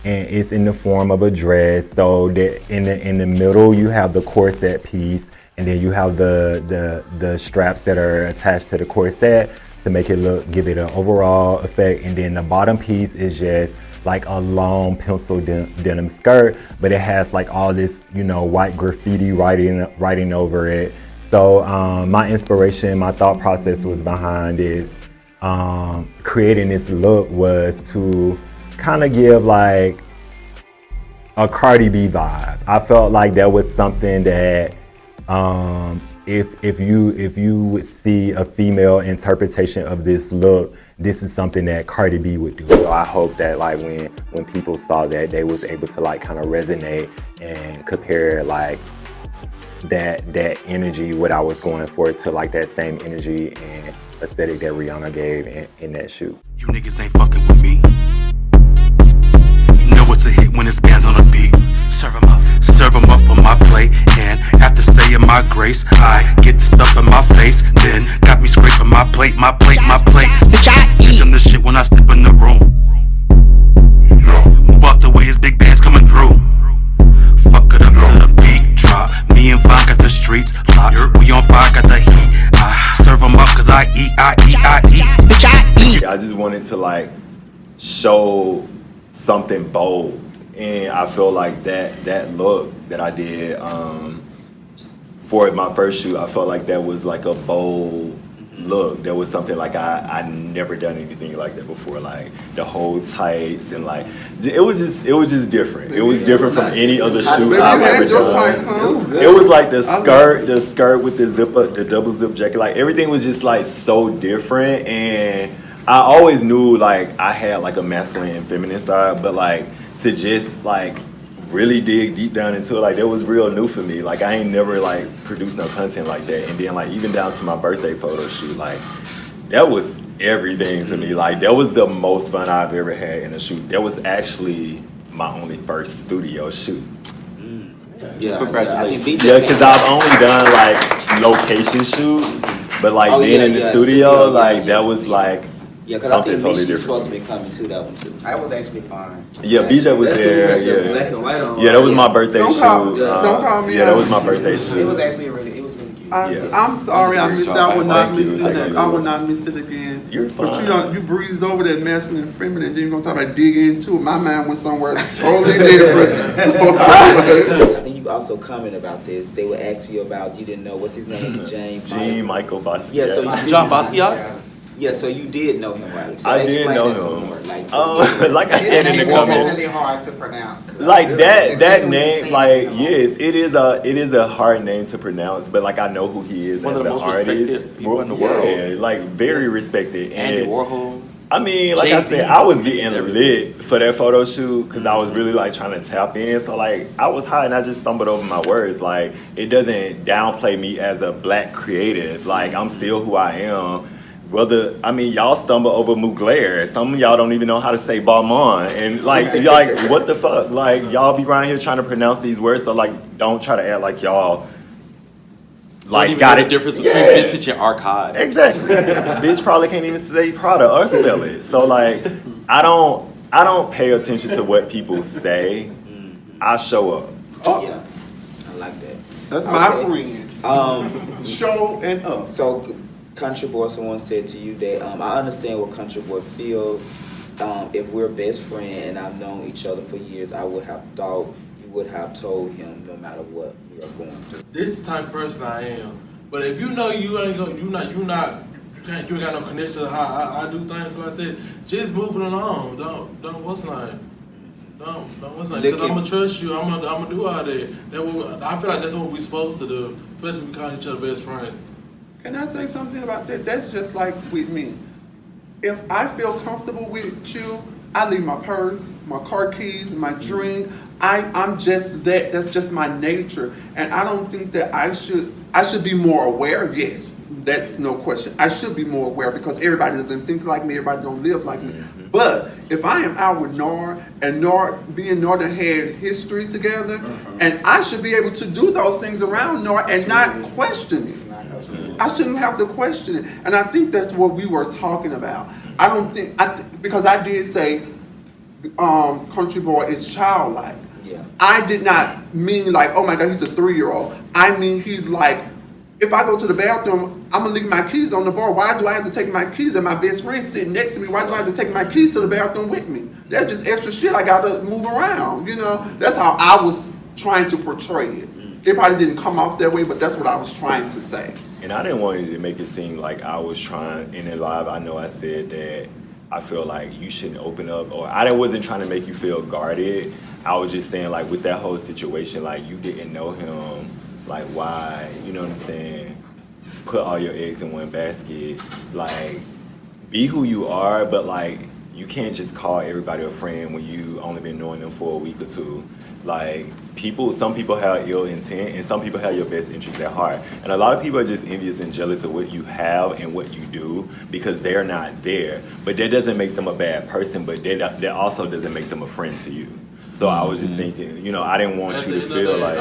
and it's in the form of a dress. So that in the middle you have the corset piece, and then you have the straps that are attached to the corset to make it give it an overall effect. And then the bottom piece is just like a long pencil denim skirt, but it has like all this, white graffiti writing over it. So my inspiration, my thought process was behind it. Creating this look was to kind of give like a Cardi B vibe. I felt like that was something that if you would see a female interpretation of this look, this is something that Cardi B would do. So I hope that like when people saw that, they was able to like kind of resonate and compare like that energy, what I was going for, to like that same energy and aesthetic that Rihanna gave in that shoot. You niggas ain't fucking with me. You know it's a hit when it spans on a beat. Serve 'em up on my plate, and after saying my grace, I get the stuff in my face, then got me scraping my plate. Bitch, I eat the shit when I step in the room. Move out the way, it's big bands coming through. Fuck it up to the beat drop. Me and Vine got the streets locked. We on fire, got the heat. I serve 'em up cause I eat. Bitch, I eat. I just wanted to like show something bold, and I feel like that look that I did for my first shoot, I felt like that was like a bold look. That was something like I never done anything like that before. Like the whole tights and like it was just different. It was different from any other shoot I've ever done. It was like the skirt with the zip up, the double zip jacket. Like everything was just like so different, and I always knew like I had like a masculine and feminine side, but like to just like really dig deep down into it, like that was real new for me. Like I ain't never like produced no content like that, and then like even down to my birthday photo shoot, like that was everything to me. Like that was the most fun I've ever had in a shoot. That was actually my only first studio shoot. Yeah, congratulations. Yeah, because I've only done like location shoots, but like being in the studio, like that was like something totally different. Supposed to be coming to that one too. That was actually fine. Yeah, BJ was there. Yeah, that was my birthday shoot. Don't call me. Yeah, that was my birthday shoot. It was actually really cute. I'm sorry, I missed. I would not miss it. I would not miss it again. You're fine. But you breezed over that masculine and feminine. Then you're gonna talk about dig into it. My mind went somewhere totally different. I think you also comment about this. They would ask you about, you didn't know what's his name, James. Michael Basquiat. Yeah, so John Basquiat. Yeah, so you did know him, right? So I did know him. Like I said in the comments, comments, really hard to pronounce. like that name, like yes, it is a hard name to pronounce, but like I know who he is One as of the an most artist. respected people in the world. Yeah, like very respected. Andy Warhol. I mean, like Jay-Z, I said, I was getting lit for that photo shoot because I was really like trying to tap in. So like I was high and I just stumbled over my words. Like it doesn't downplay me as a black creative. Like I'm still who I am. Whether, I mean, y'all stumble over Mugler. Some of y'all don't even know how to say Balmain. And like, what the fuck? Like, y'all be around here trying to pronounce these words. So like, don't try to act like y'all like got the difference between vintage and archive. Exactly. Bitch probably can't even say Prada or spell it. So like, I don't pay attention to what people say. I show up. Oh yeah, I like that. That's my friend. Show and up. So. Country Boy, someone said to you that I understand what Country Boy feels. If we're best friends and I've known each other for years, I would have thought you would have told him no matter what we are going through. This is the type of person I am. But if you know you ain't gonna, you ain't got no connection to how I do things like that, just move it along. Don't what's name? Don't what's name? Because I'm gonna trust you. I'm gonna do all that. I feel like that's what we're supposed to do, especially if we call each other best friends. Can I say something about that? That's just like with me. If I feel comfortable with you, I leave my purse, my car keys, my drink. I'm just that. That's just my nature. And I don't think that I should be more aware. Yes, that's no question. I should be more aware because everybody doesn't think like me. Everybody don't live like me. But if I am out with Nard and me and Nard had history together, and I should be able to do those things around Nard and not question it. I shouldn't have to question it. And I think that's what we were talking about. I don't think, because I did say, Country Boy is childlike. Yeah. I did not mean like, oh my God, he's a 3-year-old. I mean, he's like, if I go to the bathroom, I'm gonna leave my keys on the bar. Why do I have to take my keys and my best friend sitting next to me? Why do I have to take my keys to the bathroom with me? That's just extra shit. I gotta move around, you know? That's how I was trying to portray it. It probably didn't come off that way, but that's what I was trying to say. And I didn't want to make it seem like I was trying, in it live, I know I said that I feel like you shouldn't open up, or I wasn't trying to make you feel guarded. I was just saying, like, with that whole situation, like, you didn't know him, like, why, you know what I'm saying? Put all your eggs in one basket. Like, be who you are, but, like, you can't just call everybody a friend when you only been knowing them for a week or two. Like, some people have ill intent, and some people have your best interests at heart. And a lot of people are just envious and jealous of what you have and what you do because they're not there. But that doesn't make them a bad person, but that also doesn't make them a friend to you. So I was just thinking, you know, I didn't want you to feel like...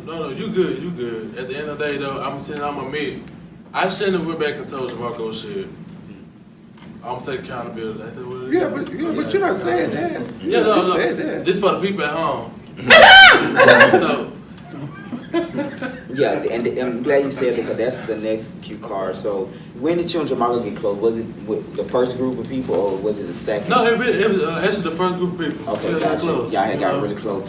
No, you good. At the end of the day, though, I'm admit, I shouldn't have went back and told Jamarco shit. I'm gonna take accountability. Yeah, but you're not saying that. Yeah, no. Said that. Just for the people at home. So, yeah, and I'm glad you said that because that's the next cue card. So when did you and Jamarco get close? Was it with the first group of people or was it the second? No, it was actually the first group of people. Okay, gotcha. Y'all had got really close.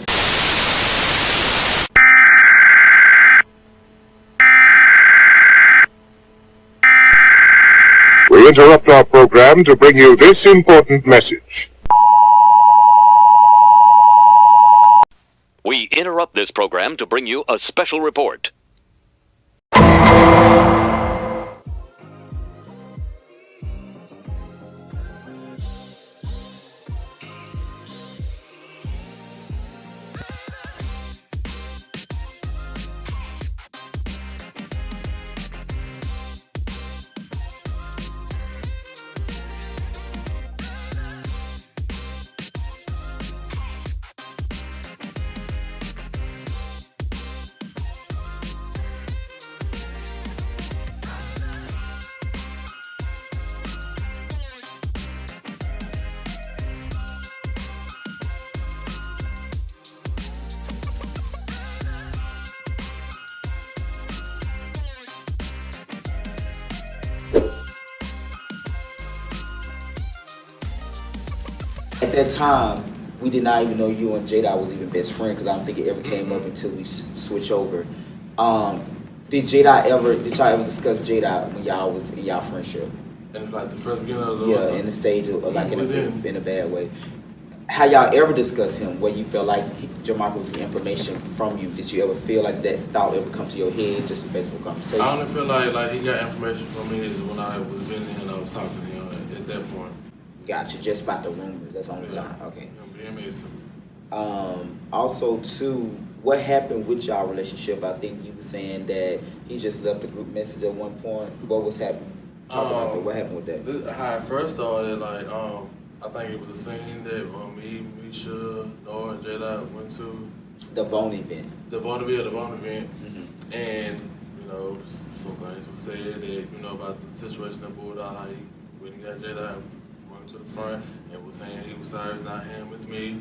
We interrupt our program to bring you this important message. We interrupt this program to bring you a special report. At that time, we did not even know you and Jada was even best friends because I don't think it ever came up until we switched over. Did y'all ever discuss Jada when y'all was in y'all friendship? In like the first beginning of the in the stage of like in a bad way. How y'all ever discuss him where you felt like Jamarco was getting information from you? Did you ever feel like that thought ever come to your head just based on conversation? I only feel like he got information from me when I was visiting and I was talking to him at that point. Gotcha, just about the rumors, that's the only time, okay. Yeah, also too, what happened with y'all relationship? I think you were saying that he just left the group message at one point. What was happening? Talk about that, what happened with that? How it first started, I think it was a scene that me, Misha, Nora, and Jada went to. The Vaughn event. The Vaughn event. Mm-hmm. And, you know, some things were said that, you know, about the situation that Bull how he went and got Jada went to the front and was saying he was sorry, it's not him, it's me.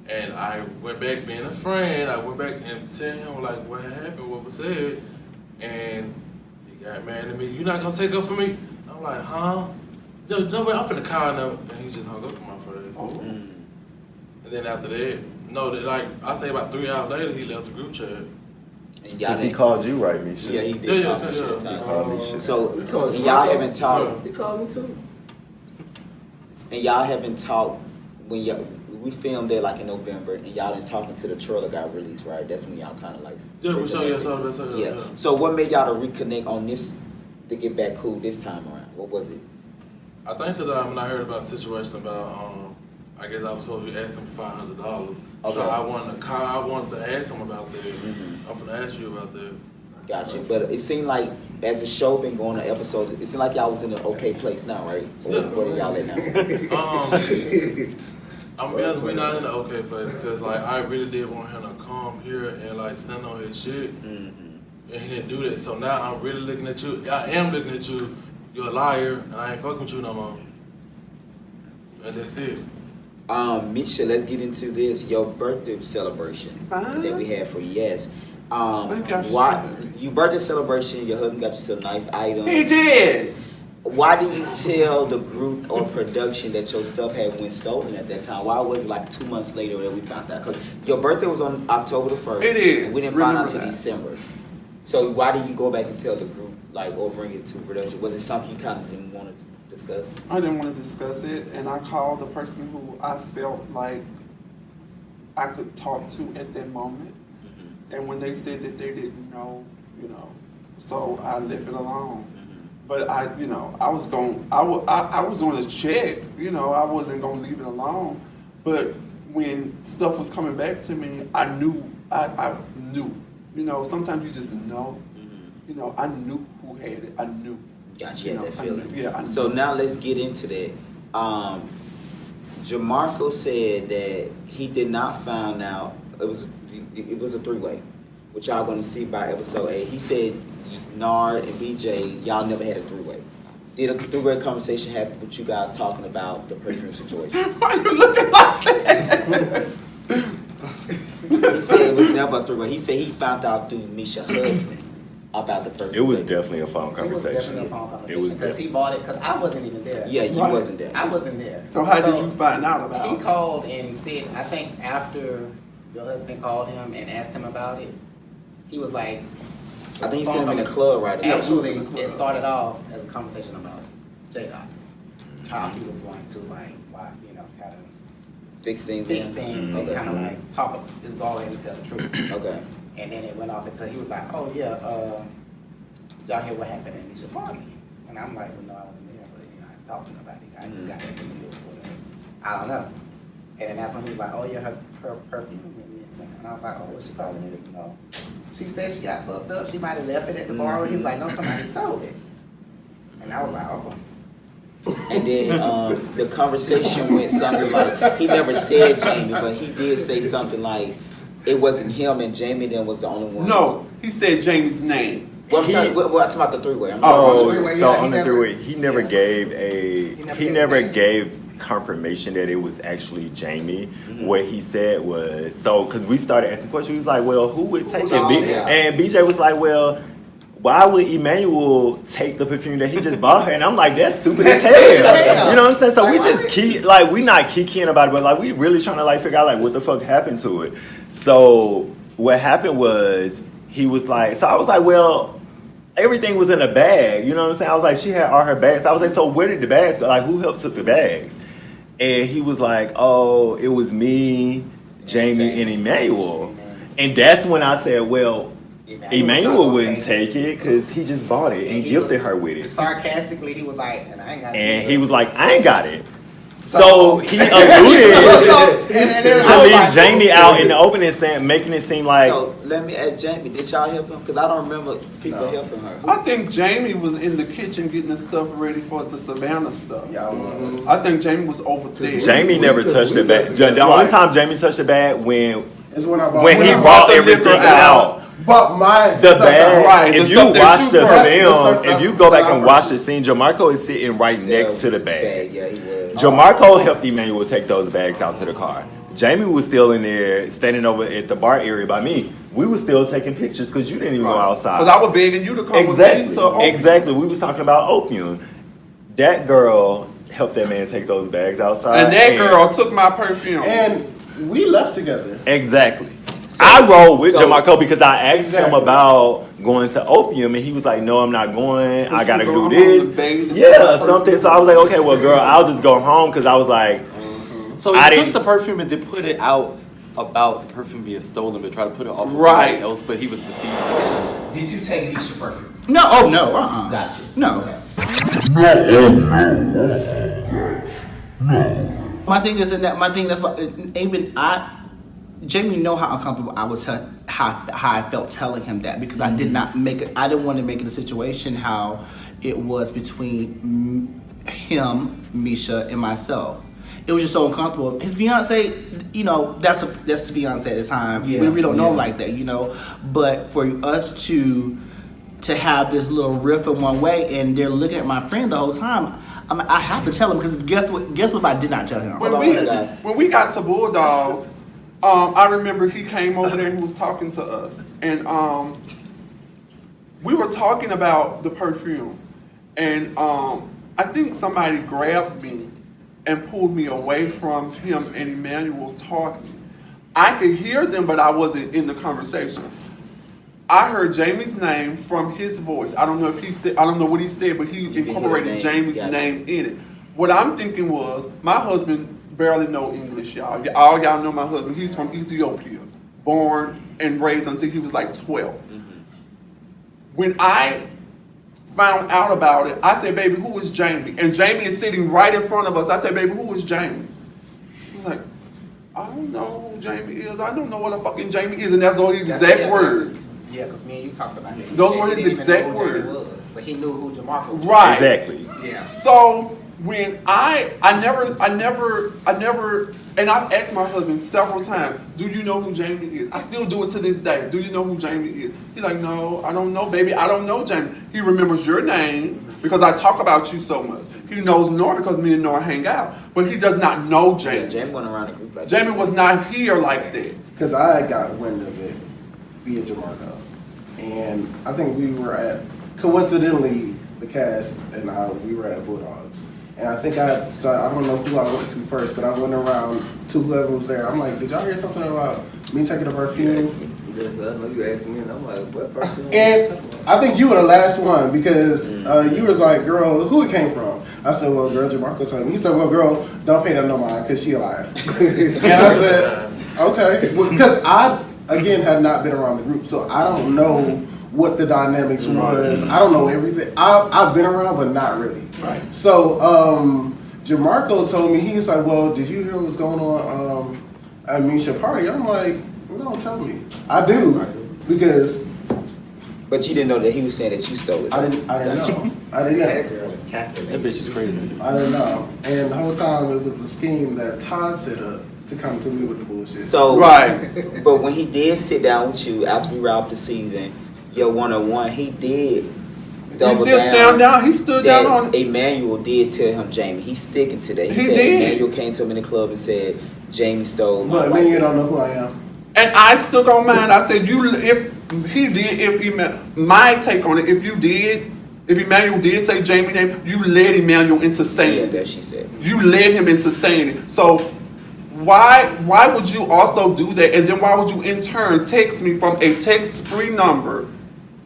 And I went back being a friend, I went back and tell him like what happened, what was said, and he got mad at me. You not gonna take up for me? I'm like, huh? No, I'm finna call him, and he just hung up in my face. Oh. And then after that, like I say about 3 hours later, he left the group chat. Because he called you, right, Misha? Yeah, he did. So y'all haven't talked. He called me too. And y'all haven't talked when we filmed it like in November, and y'all didn't talk until the trailer got released, right? That's when y'all kind of like. Yeah, we saw that. Yeah. So what made y'all to reconnect on this to get back cool this time around? What was it? I think because when I heard about the situation about, I guess I was supposed to be asking for $500. Okay. So I wanted to ask him about that. Mm-hmm. I'm gonna ask you about that. Gotcha. But it seemed like as the show been going on episodes, it seemed like y'all was in an okay place now, right? Or what are y'all in now? I'm honest, we're not in an okay place because like I really did want him to come here and like stand on his shit, and he didn't do that. So now I'm really looking at you. I am looking at you. You're a liar, and I ain't fucking with you no more. And that's it. Misha, let's get into this. Your birthday celebration that we had for you. Yes. Why your birthday celebration? Your husband got you some nice items. He did. Why did you tell the group or production that your stuff had went stolen at that time? Why was it like 2 months later that we found out? Because your birthday was on October the 1st. It is. And we didn't find out until December. So why did you go back and tell the group, like, or bring it to production? Was it something you kind of didn't want to discuss? I didn't want to discuss it, and I called the person who I felt like I could talk to at that moment. And when they said that they didn't know, so I left it alone. But I was going to check, I wasn't going to leave it alone. But when stuff was coming back to me, I knew, I knew, sometimes you just know, I knew who had it, I knew. Gotcha, you had that feeling. I knew. So now let's get into that. Jamarco said that he did not find out, it was a three-way, which y'all going to see by episode 8. He said Nard and BJ, y'all never had a three-way. Did a three-way conversation happen with you guys talking about the perfume situation? Why are you looking like that? He said it was never a three-way. He said he found out through Misha's husband about the perfume. It was definitely a phone conversation. It was definitely a phone conversation because he bought it because I wasn't even there. Yeah, you wasn't there. I wasn't there. So how did you find out about it? He called and said, I think after your husband called him and asked him about it, he was like, I think he sent him in the club, right? Actually, it started off as a conversation about J-Dot. How he was going to kind of fix things and kind of like talk, just go ahead and tell the truth. Okay. And then it went off until he was like, oh yeah, did y'all hear what happened at Misha's party? And I'm like, well no, I wasn't there, but I talked to nobody. I just got that from you or whatever. I don't know. And then that's when he was like, oh yeah, her perfume went missing. And I was like, oh, well, she probably didn't know. She said she got fucked up. She might have left it at the bar. He was like, no, somebody stole it. And I was like, oh. And then the conversation went something like, he never said Jamie, but he did say something like, it wasn't him and Jamie then was the only one. No, he said Jamie's name. Well, I'm talking about the three-way. On the three-way, he never gave confirmation that it was actually Jamie. What he said was, because we started asking questions, he was like, well, who would take it? And BJ was like, well, why would Emmanuel take the perfume that he just bought her? And I'm like, that's stupid as hell. You know what I'm saying? So we just we not kikiing about it, but we really trying to figure out what the fuck happened to it. So what happened was, he was like, so I was like, well, everything was in a bag. You know what I'm saying? I was like, she had all her bags. I was like, so where did the bags go? Who helped took the bags? And he was like, oh, it was me, Jamie, and Emmanuel. And that's when I said, well, Emmanuel wouldn't take it because he just bought it and gifted her with it. Sarcastically, he was like, and I ain't got it. And he was like, I ain't got it. So he alluded to leave Jamie out in the open and making it seem like. So let me ask Jamie, did y'all help him? Because I don't remember people helping her. I think Jamie was in the kitchen getting the stuff ready for the Savannah stuff. I think Jamie was over there. Jamie never touched the bag. The only time Jamie touched the bag when he brought everything out. But the bag, right, if you watch the film, if you go back and watch the scene, Jamarco is sitting right next to the bag. Yeah, he was. Jamarco helped Emmanuel take those bags out to the car. Jamie was still in there, standing over at the bar area by me. We were still taking pictures because you didn't even go outside. Because I was begging you to come with me. Exactly. We was talking about opium. That girl helped that man take those bags outside. And that girl took my perfume. And we left together. Exactly. So, I rolled with Jamarco because I asked him about going to opium, and he was like, no, I'm not going. I got to do this. Yeah, something. So I was like, okay, well, girl, I'll just go home because I was like. So he took the perfume and then put it out about the perfume being stolen, but tried to put it off of somebody else, but he was the thief. Did you take Nisha perfume? No, oh no, Gotcha. No. No. My thing is that's what even Jamie know how uncomfortable I was, how I felt telling him that because I did not make it. I didn't want to make it a situation how it was between him, Misha, and myself. It was just so uncomfortable. His fiance, that's his fiance at the time. Yeah, we don't know him like that, But for us to have this little riff in one way, and they're looking at my friend the whole time, I have to tell him because guess what I did not tell him. When we got to Bulldogs, I remember he came over there and he was talking to us, and we were talking about the perfume, and I think somebody grabbed me and pulled me away from him and Emmanuel talking. I could hear them, but I wasn't in the conversation. I heard Jamie's name from his voice. I don't know if he said, I don't know what he said, but he incorporated Jamie's name in it. What I'm thinking was, my husband barely know English, y'all. All y'all know my husband. He's from Ethiopia, born and raised until he was like 12. When I found out about it, I said, baby, who is Jamie? And Jamie is sitting right in front of us. I said, baby, who is Jamie? He was like, I don't know who Jamie is. I don't know what a fucking Jamie is. And that's all his exact words. Yeah, because me and you talked about it. Those were his exact words. But he knew who Jamarco was. Right. Exactly. Yeah. So when I never, and I've asked my husband several times, do you know who Jamie is? I still do it to this day. Do you know who Jamie is? He's like, no, I don't know, baby. I don't know Jamie. He remembers your name because I talk about you so much. He knows Nora because me and Nora hang out, but he does not know Jamie. Yeah, Jamie went around the group like Jamie was not here like that. Because I got wind of it via Jamarco. And I think we were at, coincidentally, the cast and we were at Bulldogs. And I think I don't know who I went to first, but I went around to whoever was there. I'm like, did y'all hear something about me taking a perfume? I know you asked me, and I'm like, what perfume? And I think you were the last one because you was like, girl, who it came from? I said, well, girl, Jamarco told me. He said, well, girl, don't pay that no mind because she a liar. And I said, okay. Because I, again, had not been around the group, so I don't know what the dynamics was. I don't know everything. I've been around, but not really. Right. So Jamarco told me, he's like, well, did you hear what's going on at Misha party? I'm like, no, tell me. I do, because. But you didn't know that he was saying that you stole it. I didn't know. I didn't know. That girl is captain. That bitch is crazy. I didn't know. And the whole time it was the scheme that Todd set up to come to me with the bullshit. So, right. But when he did sit down with you after we wrapped the season, your 101, he did double down. He stood down on Emmanuel did tell him Jamie. He's sticking to that. He said did. Emmanuel came to him in the club and said Jamie stole my But wife. Emmanuel don't know who I am. And I stuck on mine. I said, my take on it, if Emmanuel did say Jamie's name, you led Emmanuel into saying it. Yeah, that she said. You led him into saying it. So why would you also do that? And then why would you in turn text me from a text-free number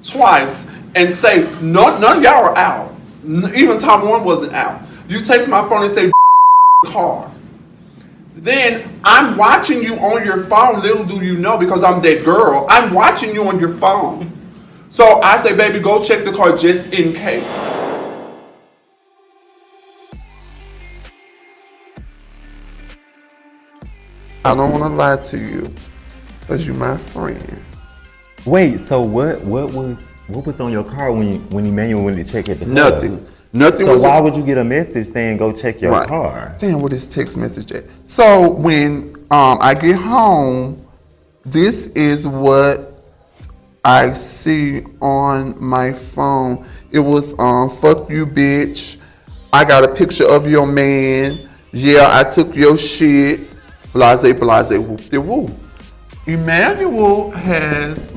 twice and say, none of y'all are out. Even Tom Warren wasn't out. You text my phone and say, car. Then I'm watching you on your phone, little do you know, because I'm that girl. I'm watching you on your phone. So I say, baby, go check the car just in case. I don't want to lie to you, because you're my friend. Wait, so what was on your car when Emmanuel went to check at the club? Nothing. Nothing. So why would you get a message saying go check your car? Damn, what is text message at? So when I get home, this is what I see on my phone. It was fuck you, bitch. I got a picture of your man. Yeah, I took your shit. Blase, blase, whoop de whoop.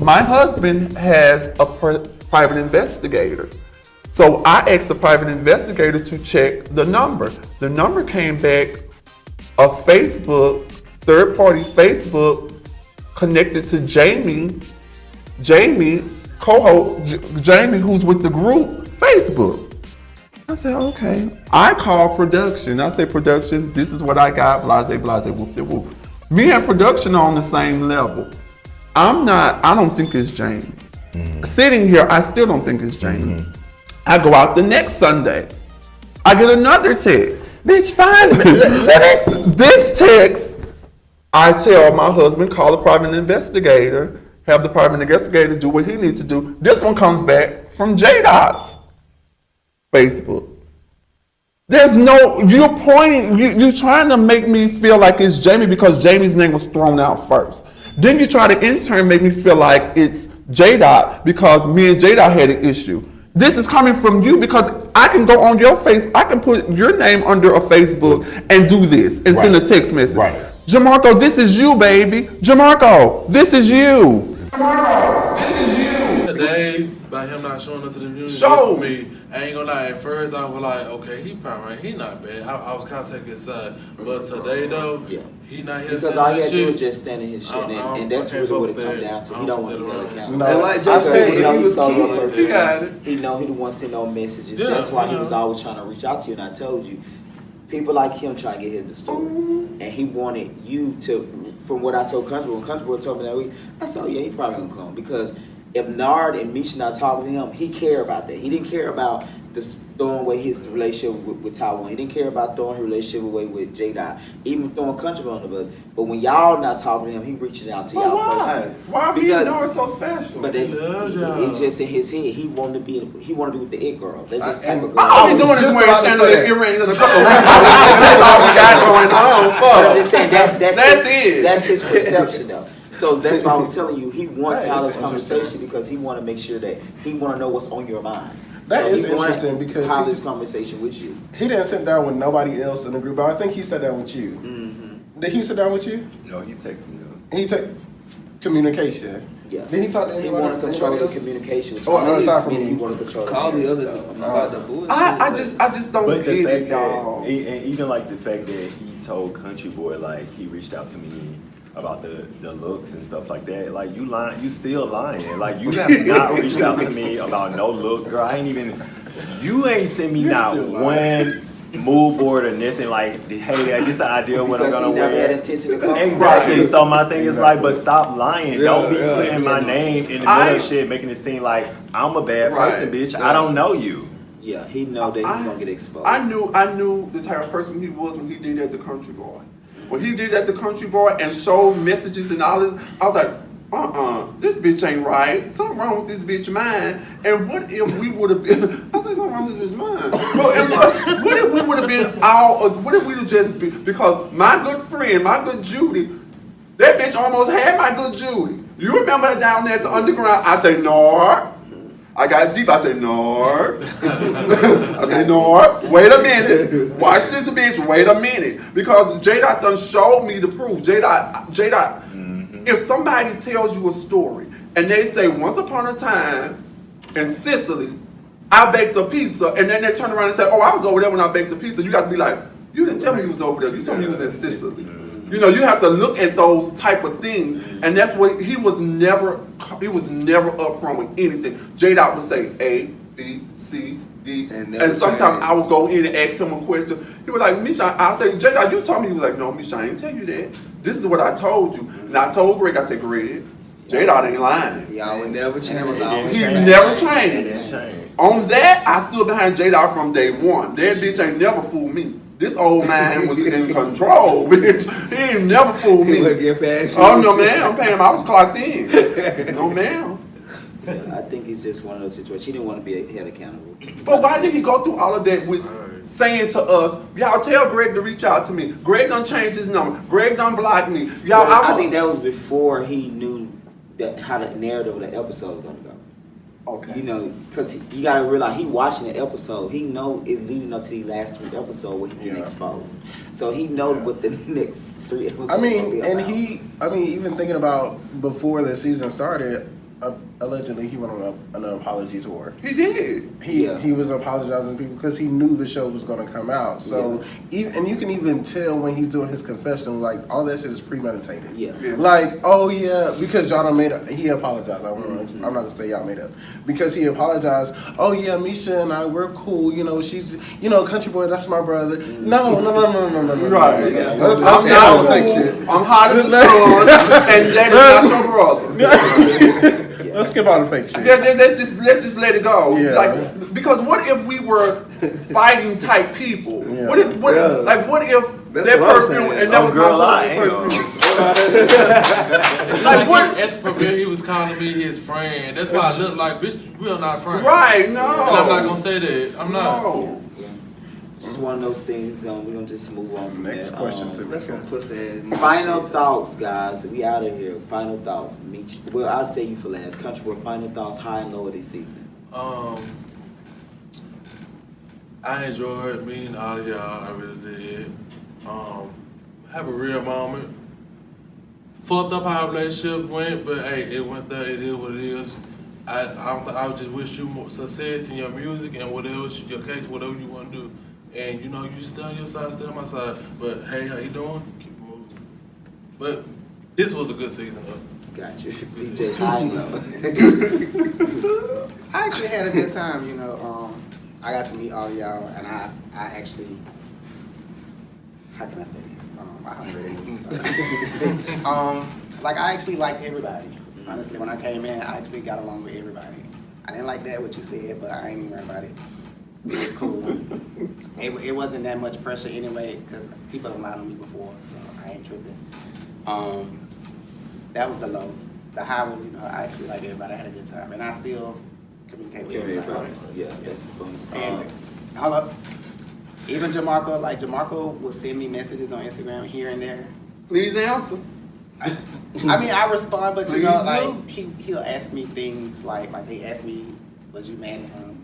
My husband has a private investigator. So I asked the private investigator to check the number. The number came back a Facebook, third-party Facebook, connected to Jamie, who's with the group, Facebook. I said, okay. I call production. I say, production, this is what I got, blase, blase, whoop de whoop. Me and production are on the same level. I don't think it's Jamie. Mm-hmm. Sitting here, I still don't think it's Jamie. Mm-hmm. I go out the next Sunday. I get another text. Bitch, find me. This text, I tell my husband, call the private investigator, have the private investigator do what he needs to do. This one comes back from J-Dot's Facebook. There's no, you're pointing, you're trying to make me feel like it's Jamie because Jamie's name was thrown out first. Then you try to in turn make me feel like it's J-Dot because me and J-Dot had an issue. This is coming from you because I can go on your face. I can put your name under a Facebook and do this and send a text message. Right. Jamarco, this is you, baby. Jamarco, this is you. Jamarco, this is you. Today, by him not showing up to the reunion, Shows. for me, I ain't gonna lie. At first, I was like, okay, he probably he not bad. I was kind of taking his side, but today though, he not here. Because all he had to do was just stand in his shit, and that's really what it comes down to. He don't want to be held accountable. No, and like Joe said, he was kid. He know he wants to know messages. Yeah, That's why he was always trying to reach out to you. And I told you, people like him trying to get him the story, and he wanted you to. From what I told Country, when Country Boy told me that week, I said, oh yeah, he probably gonna come because if Nard and Misha not talking to him, he cared about that. He didn't care about this throwing away his relationship with Taiwan. He didn't care about throwing his relationship away with J-Dot, even throwing Country Boy on the bus. But when y'all not talking to him, he reaching out to y'all. Why? Why be Nard so special? But he just in his head, he wanted to be with the it girl. They just type of girl. All he doing is wearing chandelier earrings and a couple of that's all we got going on. But I'm just saying that's it. That's his perception though. So that's why I was telling you, he wants to have this conversation because he want to make sure that he want to know what's on your mind. That so is interesting because have this conversation with you. He didn't sit down with nobody else in the group, but I think he sat down with you. Mm-hmm. Did he sit down with you? No, he texted me though. He took communication. Yeah. Did he talk to anybody? He want to control the else? communication with you. Oh, no, aside from he want to control. Call me other about the bullshit. I just don't But the get fact it, y'all. that, and even like the fact that he told Country Boy, like he reached out to me about the looks and stuff like that. Like you lying, you still lying. Like you have not reached out to me about no look, girl. I ain't even. You ain't sent me not one mood board or nothing like, hey, this is the idea of what I'm gonna wear. Exactly. So my thing is like, but stop lying. Don't be putting my name in the middle of shit, making it seem like I'm a bad person, bitch. I don't know you. Yeah, he know that he's gonna get exposed. I knew the type of person he was when he did that to Country Boy. When he did that to Country Boy and showed messages and all this, I was like, this bitch ain't right. Something wrong with this bitch mind. And what if we would have been, I said something wrong with this bitch mind. What if we would have been what if we would have just been, because my good friend, my good Judy, that bitch almost had my good Judy. You remember down there at the underground, I say, Nord. I got deep, I say, Nord. I say, Nord, wait a minute. Watch this bitch, wait a minute. Because J-Dot done showed me the proof. J-Dot, if somebody tells you a story and they say, once upon a time in Sicily, I baked a pizza, and then they turn around and say, oh, I was over there when I baked the pizza, you got to be like, you didn't tell me you was over there. You told me you was in Sicily. You know, you have to look at those type of things, and that's what he was never upfront with anything. J-Dot would say A, B, C, D, and sometimes I would go in and ask him a question. He was like, Misha, I say, J-Dot, you told me. He was like, no, Misha, I ain't tell you that. This is what I told you. And I told Greg, I said, Greg, J-Dot ain't lying. He always never changed. He's never changed. On that, I stood behind J-Dot from day one. That bitch ain't never fooled me. This old man was in control, bitch. He ain't never fooled me. Oh, no, man. I'm paying him. I was clocked in. No, ma'am. I think it's just one of those situations. He didn't want to be held accountable. But why did he go through all of that with saying to us, y'all tell Greg to reach out to me. Greg done changed his number. Greg done blocked me. Y'all, I think that was before he knew that how the narrative of the episode was going to go. Okay. You know, because you got to realize he watching the episode. He know it's leading up to the last 3 episodes where he getting exposed. So he know what the next 3 episodes even thinking about before the season started, allegedly he went on an apology tour. He did. He was apologizing to people because he knew the show was going to come out. So and you can even tell when he's doing his confession, like all that shit is premeditated. Like, oh yeah, because y'all done made up. He apologized. I'm not gonna say y'all made up because he apologized. Oh yeah, Misha and I, we're cool. You know, she's, you know, Country Boy, that's my brother. No. Right. I'm hot as the sun, and that is not your brother. Let's skip all the fake shit. Let's just let it go. Yeah. Like, because what if we were fighting type people? Yeah. What if that perfume and that was my perfume? Like what? At the premiere, he was calling me his friend. That's why I look like, bitch, we are not friends. Right? No. And I'm not gonna say that. I'm not. No. Just one of those things. We're gonna just move on from next question to me. Final thoughts, guys. We out of here. Final thoughts. Well, I'll say you for last. Country Boy, final thoughts, high and low of this evening. I enjoyed meeting all of y'all. I really did. Have a real moment. Fucked up how our relationship went, but hey, it went there. It is what it is. I just wish you more success in your music and whatever your case, whatever you want to do. And you know, you stay on your side, stay on my side. But hey, how you doing? Keep it moving. But this was a good season. Got you. DJ High and Low. I actually had a good time, you know. I got to meet all of y'all, and I actually, how can I say this? I haven't read any like I actually like everybody. Honestly, when I came in, I actually got along with everybody. I didn't like that what you said, but I ain't even worried about it. It was cool. It wasn't that much pressure anyway, because people have lied on me before, so I ain't tripping. That was the low. The high was, you know, I actually like everybody. I had a good time, and I still communicate with everybody. Yeah, that's a bonus. And hold up. Even Jamarco, like Jamarco will send me messages on Instagram here and there. Please answer. I mean, I respond, but you know, like he'll ask me things like he asked me, "Was you mad at him?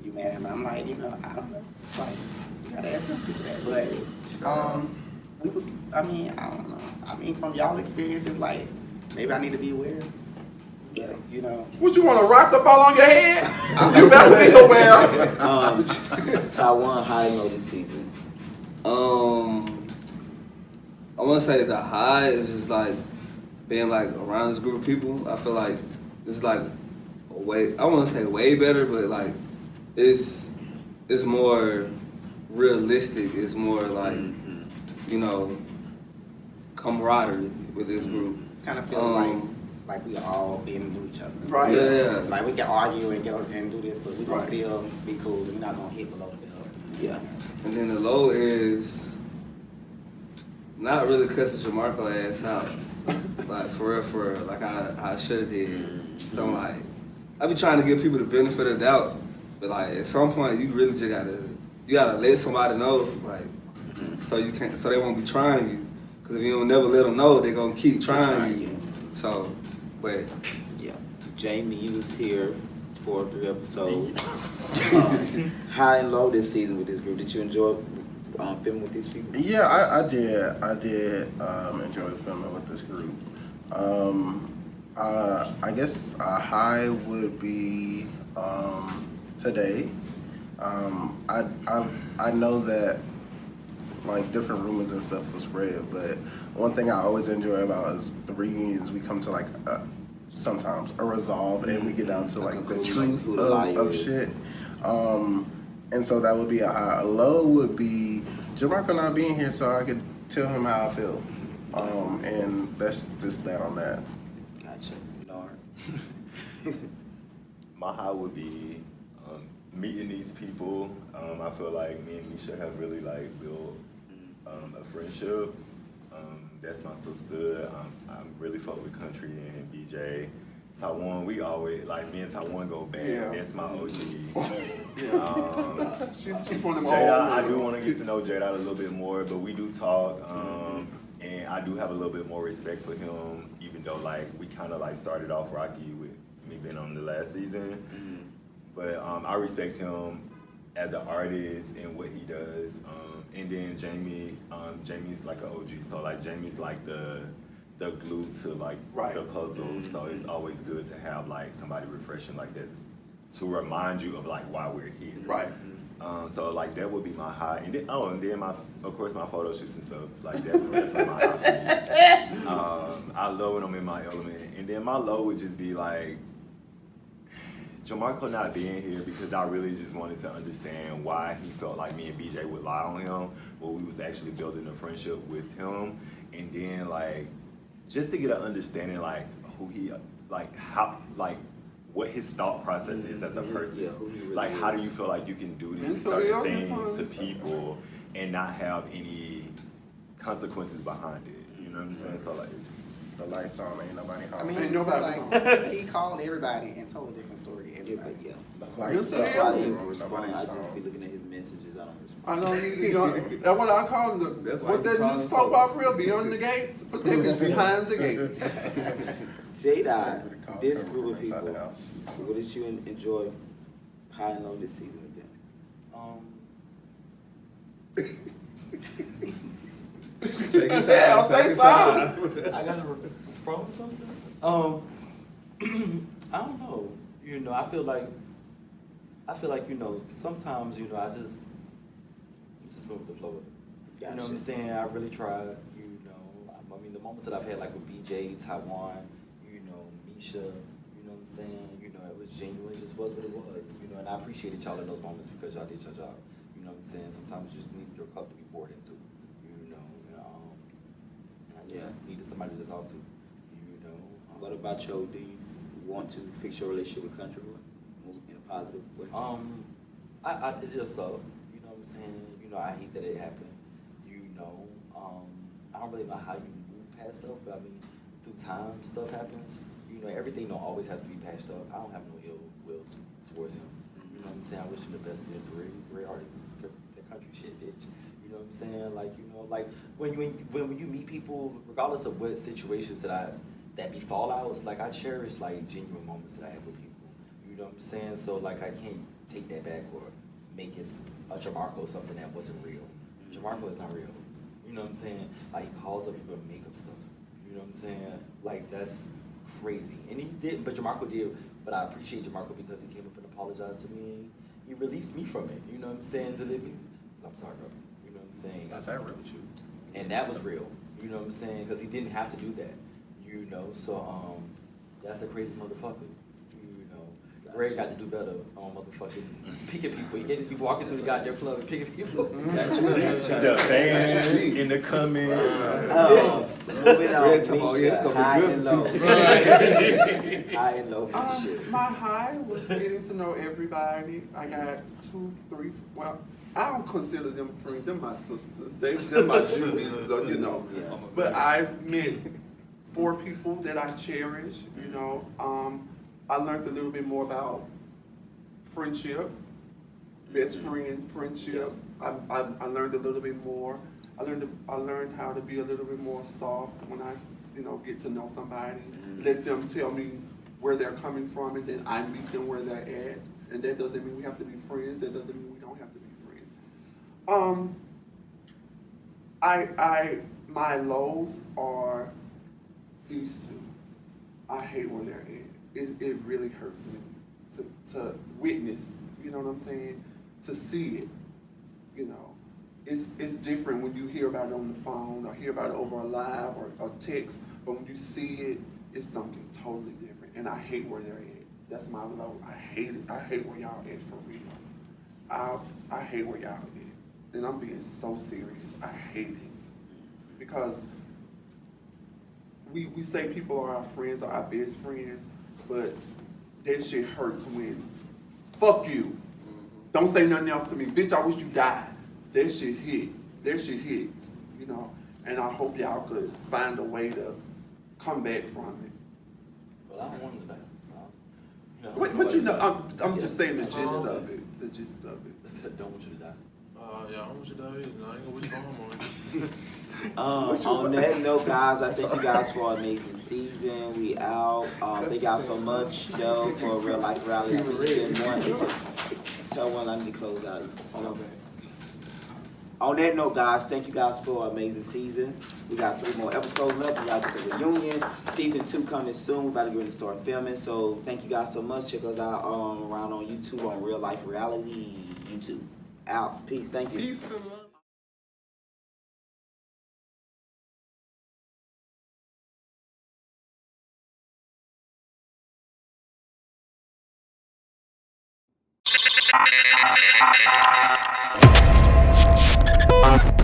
You mad at him?" I'm like, you know, I don't know. Like, you gotta ask them people that. But we was. I mean, I don't know. I mean, from y'all experiences, like maybe I need to be aware. Yeah, you know. What you want to rock the ball on your head? You better be aware. Taiwan high and low this season. I want to say the high is just like being like around this group of people. I feel like it's like way. I want to say way better, but like it's more realistic. It's more like you know camaraderie with this group. Kind of feels like we all been to each other. Right. Yeah. Like we can argue and get and do this, but we gonna still be cool. We're not gonna hit below the belt. Yeah. And then the low is not really cussing Jamarco ass out. Like for real, like I should have did. So I'm like, I be trying to give people the benefit of the doubt, but like at some point you really just gotta let somebody know, like, so they won't be trying you. Cause if you don't never let them know, they're gonna keep trying you. So, but yeah, Jamie, you was here for 3 episodes. High and low this season with this group. Did you enjoy filming with these people? Yeah, I did. I did enjoy filming with this group. I guess a high would be today. I know that like different rumors and stuff was spread, but one thing I always enjoy about is the reunions. We come to like sometimes a resolve, and we get down to like the truth of shit. And so that would be a high. A low would be Jamarco not being here, so I could tell him how I feel. And that's just that on that. Gotcha. My high would be meeting these people. I feel like me and Misha have really like built a friendship. That's my sister. I'm really fuck with Country and BJ. Taiwan, we always, like me and Taiwan go back. Yeah. That's my OG. She's one of my Jada, I do want to get to know Jada a little bit more, but we do talk. And I do have a little bit more respect for him, even though like we kind of like started off rocky with me being on the last season. But I respect him as an artist and what he does. And then Jamie's like an OG, so like Jamie's like the glue to like the puzzle. So it's always good to have like somebody refreshing like that to remind you of like why we're here. Right. So like that would be my high, and then of course my photo shoots and stuff like that was definitely my high for me. I love when I'm in my element, and then my low would just be like Jamarco not being here, because I really just wanted to understand why he felt like me and BJ would lie on him, but we was actually building a friendship with him, and then like just to get an understanding like who he like how like what his thought process is as a person. Yeah, who he really like, how do you feel like you can do these certain things to people and not have any consequences behind it? You know what I'm saying? So like, it's just, the lights on, ain't nobody home. I mean, it's like he called everybody and told a different story to everybody. Yeah. That's why I didn't respond. I just be looking at his messages. I don't respond. I know you. That's what I call him. What that new soap opera, Beyond the Gates? But they was behind the gates. Jada, this group of people, what did you enjoy high and low this season with them? Take your time. Yeah, Take say your time. something. I gotta respond to something. I don't know. You know, I feel like sometimes I just go with the flow of it. You know what I'm saying? I really tried. I mean, the moments that I've had, like with BJ, Taiwan, Misha. You know what I'm saying? It was genuine. It just was what it was. And I appreciated y'all in those moments because y'all did your job. You know what I'm saying? Sometimes you just need your cup to be poured into. And I just needed somebody to talk to. What about you? Do you want to fix your relationship with Country Boy? Move in a positive way? I did just so. You know what I'm saying? I hate that it happened. I don't really know how you move past stuff, but I mean, through time, stuff happens. Everything don't always have to be patched up. I don't have no ill will towards him. You know what I'm saying? I wish him the best in his career. He's a great artist. That country shit, bitch. You know what I'm saying? Like when you meet people, regardless of what situations that be fallouts, like I cherish like genuine moments that I have with people. You know what I'm saying? So like I can't take that back or make his Jamarco something that wasn't real. Jamarco is not real. You know what I'm saying? Like he calls up people and make up stuff. You know what I'm saying? Like that's crazy. And he didn't, but Jamarco did. But I appreciate Jamarco because he came up and apologized to me. And he released me from it. You know what I'm saying? To live me. I'm sorry, bro. You know what I'm saying? That's that real with you. And that was real. You know what I'm saying? Because he didn't have to do that. So that's a crazy motherfucker. Greg got to do better on motherfucking picking people. You can't just be walking through the goddamn club and picking people. The fans in the comments. Moving on, Misha, high and low. High and low. My high was getting to know everybody. I got 2, 3, well, I don't consider them friends. They're my sisters. They're my Judies, so, Yeah. But I met 4 people that I cherish, I learned a little bit more about friendship, best friend friendship. I learned a little bit more. I learned how to be a little bit more soft when I, get to know somebody. Let them tell me where they're coming from, and then I meet them where they're at. And that doesn't mean we have to be friends. That doesn't mean we don't have to be friends. My lows are these 2. I hate where they're at. It really hurts me to witness, you know what I'm saying? To see it, It's different when you hear about it on the phone or hear about it over a live or a text, but when you see it, it's something totally different. And I hate where they're at. That's my low. I hate it. I hate where y'all at for real. I hate where y'all at. And I'm being so serious. I hate it. Because we say people are our friends or our best friends, but that shit hurts when, fuck you. Don't say nothing else to me. Bitch, I wish you died. That shit hit. That shit hits, And I hope y'all could find a way to come back from it. Well, I don't want to die. But I'm just saying the gist of it. The gist of it. Don't want you to die. Yeah, I don't want you to die either. I ain't gonna wish my home on you. On that note, guys, I thank you guys for an amazing season. We out. Thank y'all so much, Joe, for Real Life Rally season 1. Tell one I need to close out. On that note, guys, thank you guys for an amazing season. We got 3 more episodes left. We got the reunion. Season 2 coming soon. We're about to get ready to start filming. So thank you guys so much. Check us out around on YouTube on Real Life Reality YouTube. Out. Peace. Thank you. Peace and love. Unfiltered.